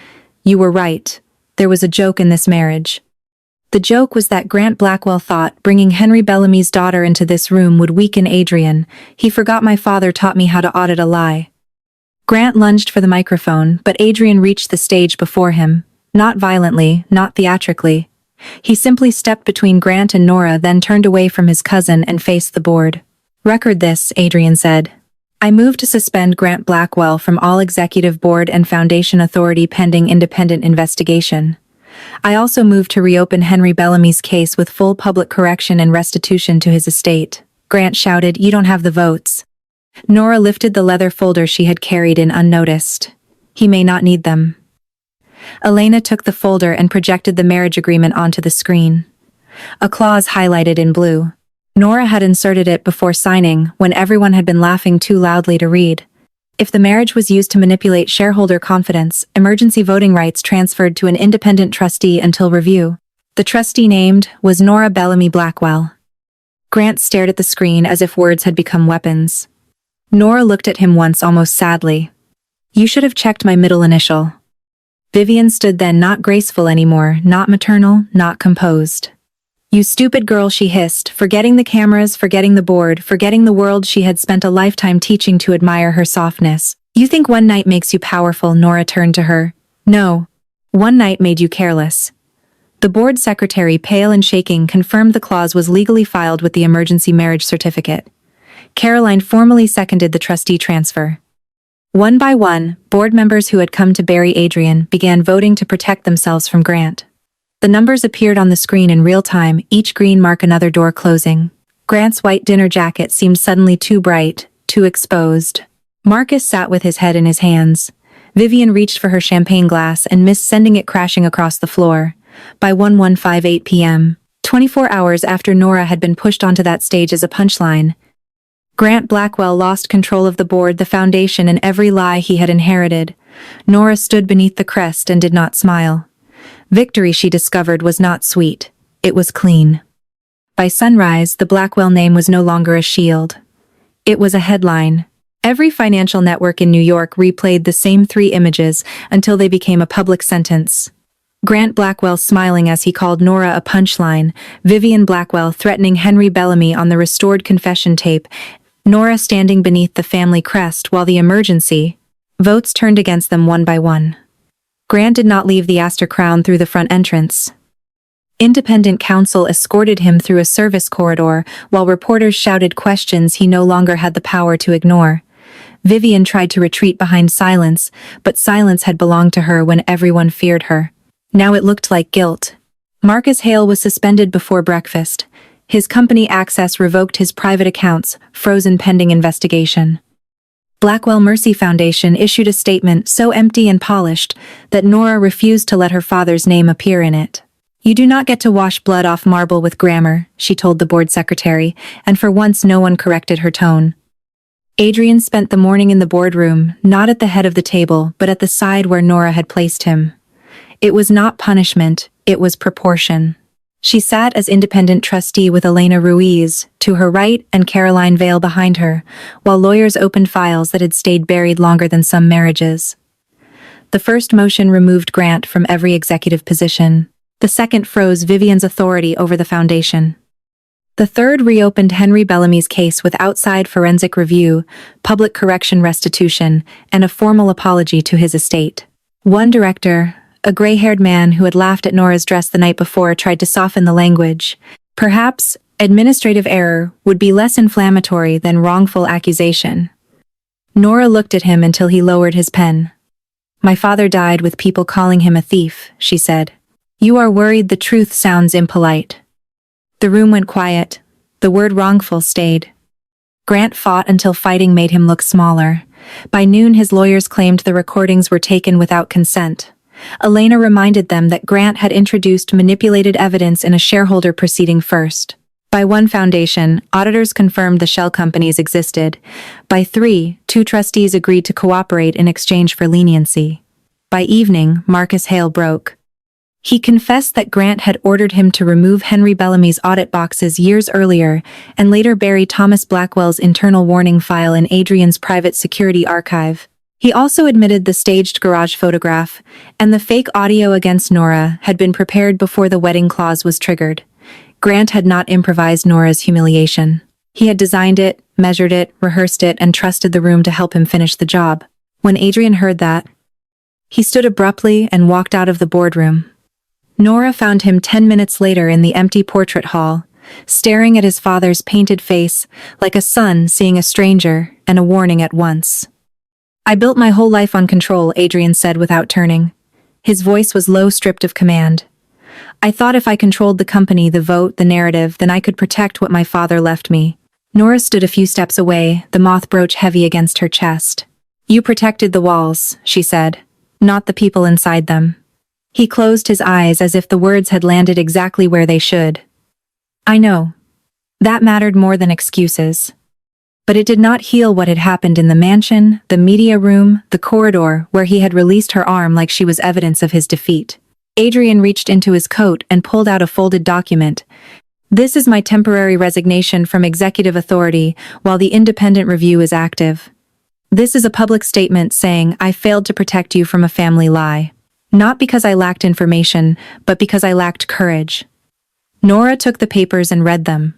You were right. There was a joke in this marriage. The joke was that Grant Blackwell thought bringing Henry Bellamy's daughter into this room would weaken Adrian. He forgot my father taught me how to audit a lie. Grant lunged for the microphone, but Adrian reached the stage before him. Not violently, not theatrically. He simply stepped between Grant and Nora, then turned away from his cousin and faced the board. Record this, Adrian said. I move to suspend Grant Blackwell from all executive board and foundation authority pending independent investigation. I also move to reopen Henry Bellamy's case with full public correction and restitution to his estate. Grant shouted, You don't have the votes. Nora lifted the leather folder she had carried in unnoticed. He may not need them. Elena took the folder and projected the marriage agreement onto the screen. A clause highlighted in blue. Nora had inserted it before signing, when everyone had been laughing too loudly to read. If the marriage was used to manipulate shareholder confidence, emergency voting rights transferred to an independent trustee until review. The trustee named was Nora Bellamy Blackwell. Grant stared at the screen as if words had become weapons. Nora looked at him once, almost sadly. You should have checked my middle initial. Vivian stood then, not graceful anymore, not maternal, not composed. You stupid girl, she hissed, forgetting the cameras, forgetting the board, forgetting the world she had spent a lifetime teaching to admire her softness. You think one night makes you powerful? Nora turned to her. No. One night made you careless. The board secretary, pale and shaking, confirmed the clause was legally filed with the emergency marriage certificate. Caroline formally seconded the trustee transfer. One by one, board members who had come to bury Adrian began voting to protect themselves from Grant. The numbers appeared on the screen in real time, each green mark another door closing. Grant's white dinner jacket seemed suddenly too bright, too exposed. Marcus sat with his head in his hands. Vivian reached for her champagne glass and missed, sending it crashing across the floor. By 11:58 p.m., 24 hours after Nora had been pushed onto that stage as a punchline, Grant Blackwell lost control of the board, the foundation, and every lie he had inherited. Nora stood beneath the crest and did not smile. Victory, she discovered, was not sweet. It was clean. By sunrise, the Blackwell name was no longer a shield. It was a headline. Every financial network in New York replayed the same 3 images until they became a public sentence. Grant Blackwell smiling as he called Nora a punchline, Vivian Blackwell threatening Henry Bellamy on the restored confession tape, Nora standing beneath the family crest while the emergency votes turned against them one by one. Grant did not leave the Astor Crown through the front entrance. Independent counsel escorted him through a service corridor while reporters shouted questions he no longer had the power to ignore. Vivian tried to retreat behind silence, but silence had belonged to her when everyone feared her. Now it looked like guilt. Marcus Hale was suspended before breakfast. His company Access revoked his private accounts, frozen pending investigation. Blackwell Mercy Foundation issued a statement so empty and polished that Nora refused to let her father's name appear in it. You do not get to wash blood off marble with grammar, she told the board secretary, and for once no one corrected her tone. Adrian spent the morning in the boardroom, not at the head of the table, but at the side where Nora had placed him. It was not punishment, it was proportion. She sat as independent trustee with Elena Ruiz to her right and Caroline Vale behind her, while lawyers opened files that had stayed buried longer than some marriages. The first motion removed Grant from every executive position. The second froze Vivian's authority over the foundation. The third reopened Henry Bellamy's case with outside forensic review, public correction, restitution, and a formal apology to his estate. One director, a gray-haired man who had laughed at Nora's dress the night before, tried to soften the language. Perhaps administrative error would be less inflammatory than wrongful accusation. Nora looked at him until he lowered his pen. My father died with people calling him a thief, she said. You are worried the truth sounds impolite. The room went quiet. The word wrongful stayed. Grant fought until fighting made him look smaller. By noon, his lawyers claimed the recordings were taken without consent. Elena reminded them that Grant had introduced manipulated evidence in a shareholder proceeding first. By 1 foundation, auditors confirmed the shell companies existed. By 3, 2 trustees agreed to cooperate in exchange for leniency. By evening, Marcus Hale broke. He confessed that Grant had ordered him to remove Henry Bellamy's audit boxes years earlier and later bury Thomas Blackwell's internal warning file in Adrian's private security archive. He also admitted the staged garage photograph and the fake audio against Nora had been prepared before the wedding clause was triggered. Grant had not improvised Nora's humiliation. He had designed it, measured it, rehearsed it, and trusted the room to help him finish the job. When Adrian heard that, he stood abruptly and walked out of the boardroom. Nora found him 10 minutes later in the empty portrait hall, staring at his father's painted face like a son seeing a stranger and a warning at once. "I built my whole life on control," Adrian said without turning. His voice was low, stripped of command. "I thought if I controlled the company, the vote, the narrative, then I could protect what my father left me." Nora stood a few steps away, the moth brooch heavy against her chest. "You protected the walls," she said, "not the people inside them." He closed his eyes as if the words had landed exactly where they should. "I know. That mattered more than excuses." But it did not heal what had happened in the mansion, the media room, the corridor, where he had released her arm like she was evidence of his defeat. Adrian reached into his coat and pulled out a folded document. "This is my temporary resignation from executive authority while the independent review is active. This is a public statement saying I failed to protect you from a family lie. Not because I lacked information, but because I lacked courage." Nora took the papers and read them.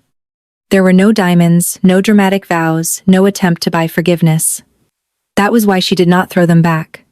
There were no diamonds, no dramatic vows, no attempt to buy forgiveness. That was why she did not throw them back.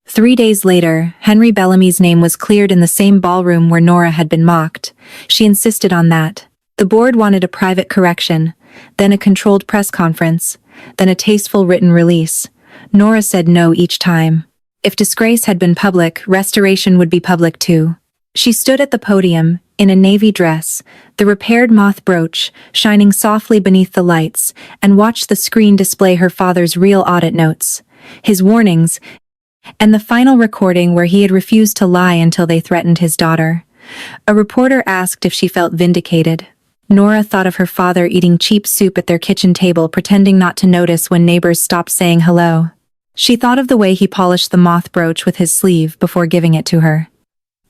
3 days later, Henry Bellamy's name was cleared in the same ballroom where Nora had been mocked. She insisted on that. The board wanted a private correction, then a controlled press conference, then a tasteful written release. Nora said no each time. If disgrace had been public, restoration would be public too. She stood at the podium, in a navy dress, the repaired moth brooch shining softly beneath the lights, and watched the screen display her father's real audit notes, his warnings, and the final recording where he had refused to lie until they threatened his daughter. A reporter asked if she felt vindicated. Nora thought of her father eating cheap soup at their kitchen table, pretending not to notice when neighbors stopped saying hello. She thought of the way he polished the moth brooch with his sleeve before giving it to her.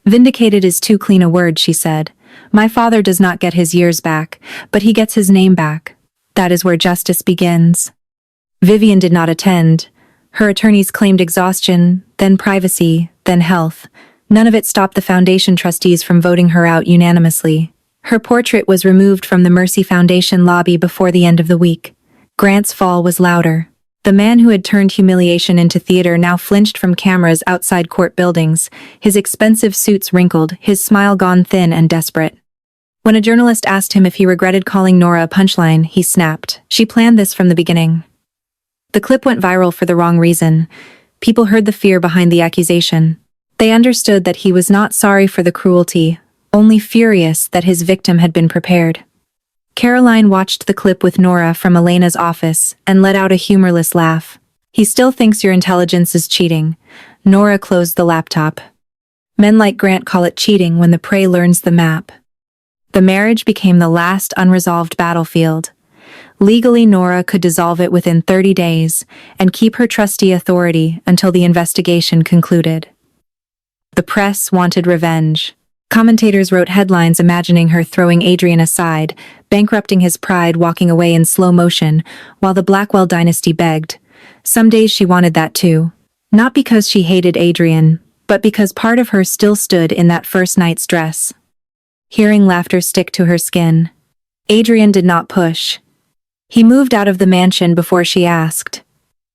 "Vindicated is too clean a word," she said. "My father does not get his years back, but he gets his name back. That is where justice begins." Vivian did not attend. Her attorneys claimed exhaustion, then privacy, then health. None of it stopped the foundation trustees from voting her out unanimously. Her portrait was removed from the Mercy Foundation lobby before the end of the week. Grant's fall was louder. The man who had turned humiliation into theater now flinched from cameras outside court buildings, his expensive suits wrinkled, his smile gone thin and desperate. When a journalist asked him if he regretted calling Nora a punchline, he snapped. "She planned this from the beginning." The clip went viral for the wrong reason. People heard the fear behind the accusation. They understood that he was not sorry for the cruelty, only furious that his victim had been prepared. Caroline watched the clip with Nora from Elena's office and let out a humorless laugh. "He still thinks your intelligence is cheating." Nora closed the laptop. "Men like Grant call it cheating when the prey learns the map." The marriage became the last unresolved battlefield. Legally, Nora could dissolve it within 30 days and keep her trustee authority until the investigation concluded. The press wanted revenge. Commentators wrote headlines imagining her throwing Adrian aside, bankrupting his pride, walking away in slow motion, while the Blackwell dynasty begged. Some days she wanted that too. Not because she hated Adrian, but because part of her still stood in that first night's dress. Hearing laughter stick to her skin. Adrian did not push. He moved out of the mansion before she asked.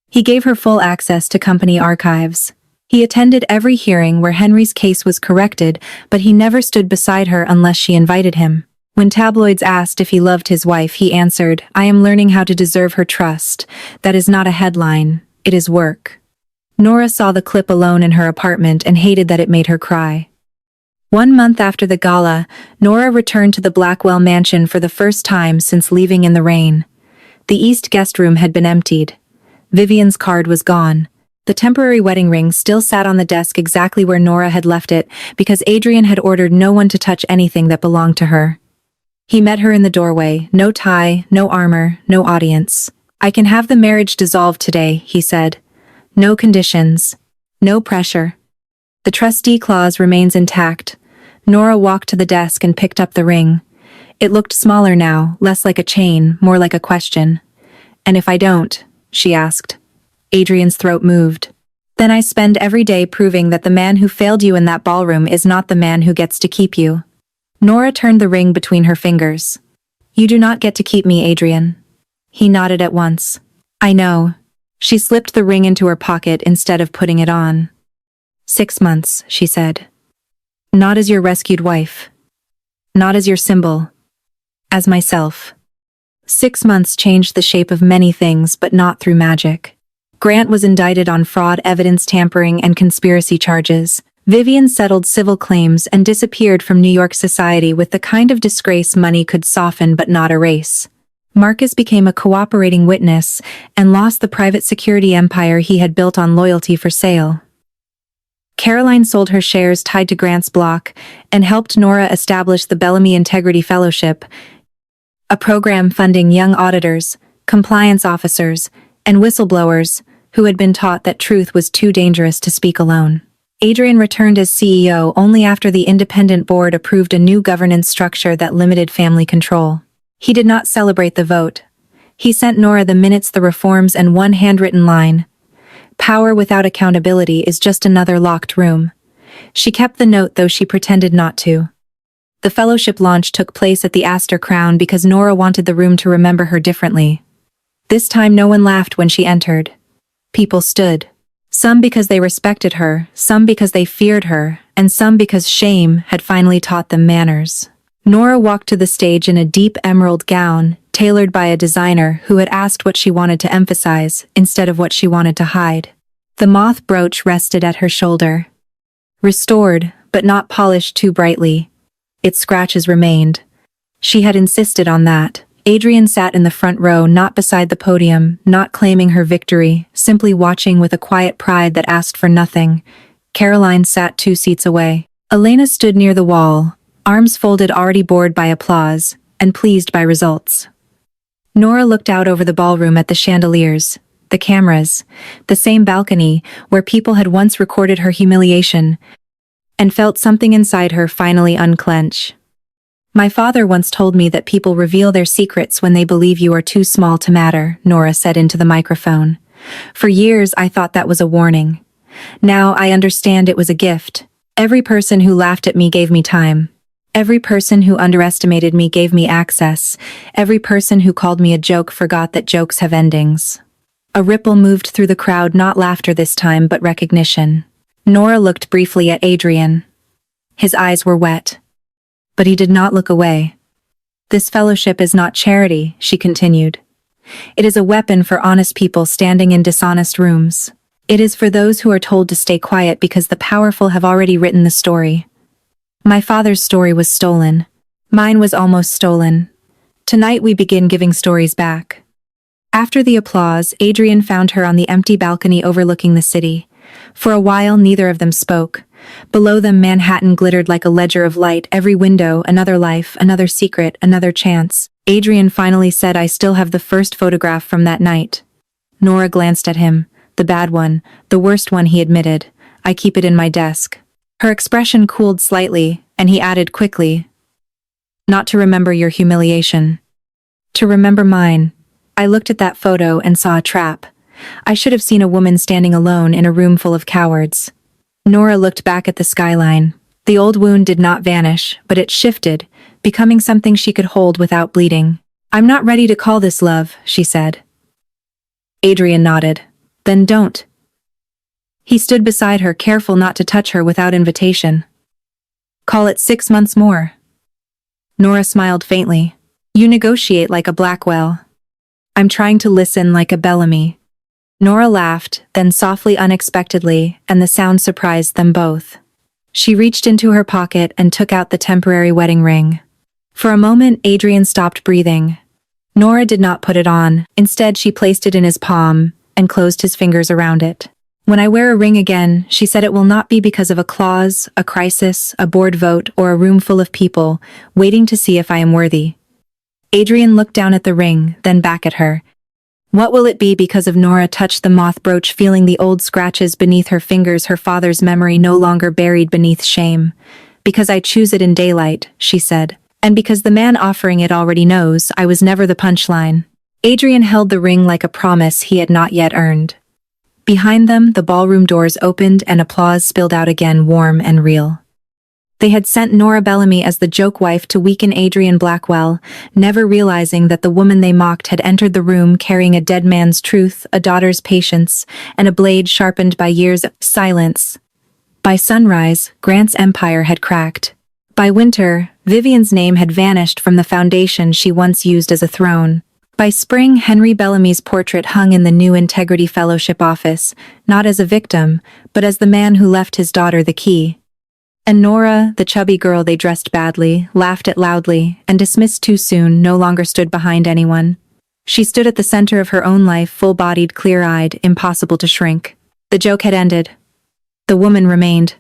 He gave her full access to company archives. He attended every hearing where Henry's case was corrected, but he never stood beside her unless she invited him. When tabloids asked if he loved his wife, he answered, "I am learning how to deserve her trust. That is not a headline, it is work." Nora saw the clip alone in her apartment and hated that it made her cry. 1 month after the gala, Nora returned to the Blackwell mansion for the first time since leaving in the rain. The East guest room had been emptied. Vivian's card was gone. The temporary wedding ring still sat on the desk exactly where Nora had left it because Adrian had ordered no one to touch anything that belonged to her. He met her in the doorway, no tie, no armor, no audience. "I can have the marriage dissolved today," he said. "No conditions. No pressure. The trustee clause remains intact." Nora walked to the desk and picked up the ring. It looked smaller now, less like a chain, more like a question. "And if I don't?" she asked. Adrian's throat moved. "Then I spend every day proving that the man who failed you in that ballroom is not the man who gets to keep you." Nora turned the ring between her fingers. "You do not get to keep me, Adrian." He nodded at once. "I know." She slipped the ring into her pocket instead of putting it on. 6 months, she said. "Not as your rescued wife. Not as your symbol. As myself." 6 months changed the shape of many things, but not through magic. Grant was indicted on fraud, evidence tampering, and conspiracy charges. Vivian settled civil claims and disappeared from New York society with the kind of disgrace money could soften but not erase. Marcus became a cooperating witness and lost the private security empire he had built on loyalty for sale. Caroline sold her shares tied to Grant's block and helped Nora establish the Bellamy Integrity Fellowship, a program funding young auditors, compliance officers, and whistleblowers who had been taught that truth was too dangerous to speak alone. Adrian returned as CEO only after the independent board approved a new governance structure that limited family control. He did not celebrate the vote. He sent Nora the minutes, the reforms, and one handwritten line. "Power without accountability is just another locked room." She kept the note, though she pretended not to. The fellowship launch took place at the Astor Crown because Nora wanted the room to remember her differently. This time no one laughed when she entered. People stood. Some because they respected her, some because they feared her, and some because shame had finally taught them manners. Nora walked to the stage in a deep emerald gown, tailored by a designer who had asked what she wanted to emphasize instead of what she wanted to hide. The moth brooch rested at her shoulder. Restored, but not polished too brightly. Its scratches remained. She had insisted on that. Adrian sat in the front row, not beside the podium, not claiming her victory, simply watching with a quiet pride that asked for nothing. Caroline sat 2 seats away. Elena stood near the wall, arms folded, already bored by applause, and pleased by results. Nora looked out over the ballroom at the chandeliers, the cameras, the same balcony where people had once recorded her humiliation, and felt something inside her finally unclench. "My father once told me that people reveal their secrets when they believe you are too small to matter," Nora said into the microphone. "For years I thought that was a warning. Now I understand it was a gift. Every person who laughed at me gave me time. Every person who underestimated me gave me access. Every person who called me a joke forgot that jokes have endings." A ripple moved through the crowd, not laughter this time, but recognition. Nora looked briefly at Adrian. His eyes were wet. But he did not look away. "This fellowship is not charity," she continued. "It is a weapon for honest people standing in dishonest rooms. It is for those who are told to stay quiet because the powerful have already written the story. My father's story was stolen. Mine was almost stolen. Tonight we begin giving stories back." After the applause, Adrian found her on the empty balcony overlooking the city. For a while neither of them spoke. Below them Manhattan glittered like a ledger of light, every window, another life, another secret, another chance. Adrian finally said, "I still have the first photograph from that night." Nora glanced at him. "The bad one, the worst one," he admitted. "I keep it in my desk." Her expression cooled slightly, and he added quickly, "Not to remember your humiliation. To remember mine." I looked at that photo and saw a trap. I should have seen a woman standing alone in a room full of cowards. Nora looked back at the skyline. The old wound did not vanish, but it shifted, becoming something she could hold without bleeding. "I'm not ready to call this love," she said. Adrian nodded. "Then don't." He stood beside her, careful not to touch her without invitation. "Call it 6 months more." Nora smiled faintly. "You negotiate like a Blackwell. I'm trying to listen like a Bellamy." Nora laughed, then softly, unexpectedly, and the sound surprised them both. She reached into her pocket and took out the temporary wedding ring. For a moment, Adrian stopped breathing. Nora did not put it on. Instead, she placed it in his palm, and closed his fingers around it. When I wear a ring again, she said, it will not be because of a clause, a crisis, a board vote, or a room full of people, waiting to see if I am worthy. Adrian looked down at the ring, then back at her. What will it be because of Nora touched the moth brooch, feeling the old scratches beneath her fingers, her father's memory no longer buried beneath shame? Because I choose it in daylight, she said. And because the man offering it already knows I was never the punchline. Adrian held the ring like a promise he had not yet earned. Behind them, the ballroom doors opened and applause spilled out again, warm and real. They had sent Nora Bellamy as the joke wife to weaken Adrian Blackwell, never realizing that the woman they mocked had entered the room carrying a dead man's truth, a daughter's patience, and a blade sharpened by years of silence. By sunrise, Grant's empire had cracked. By winter, Vivian's name had vanished from the foundation she once used as a throne. By spring, Henry Bellamy's portrait hung in the new Integrity Fellowship office, not as a victim, but as the man who left his daughter the key. And Nora, the chubby girl they dressed badly, laughed at loudly, and dismissed too soon, no longer stood behind anyone. She stood at the center of her own life, full-bodied, clear-eyed, impossible to shrink. The joke had ended. The woman remained.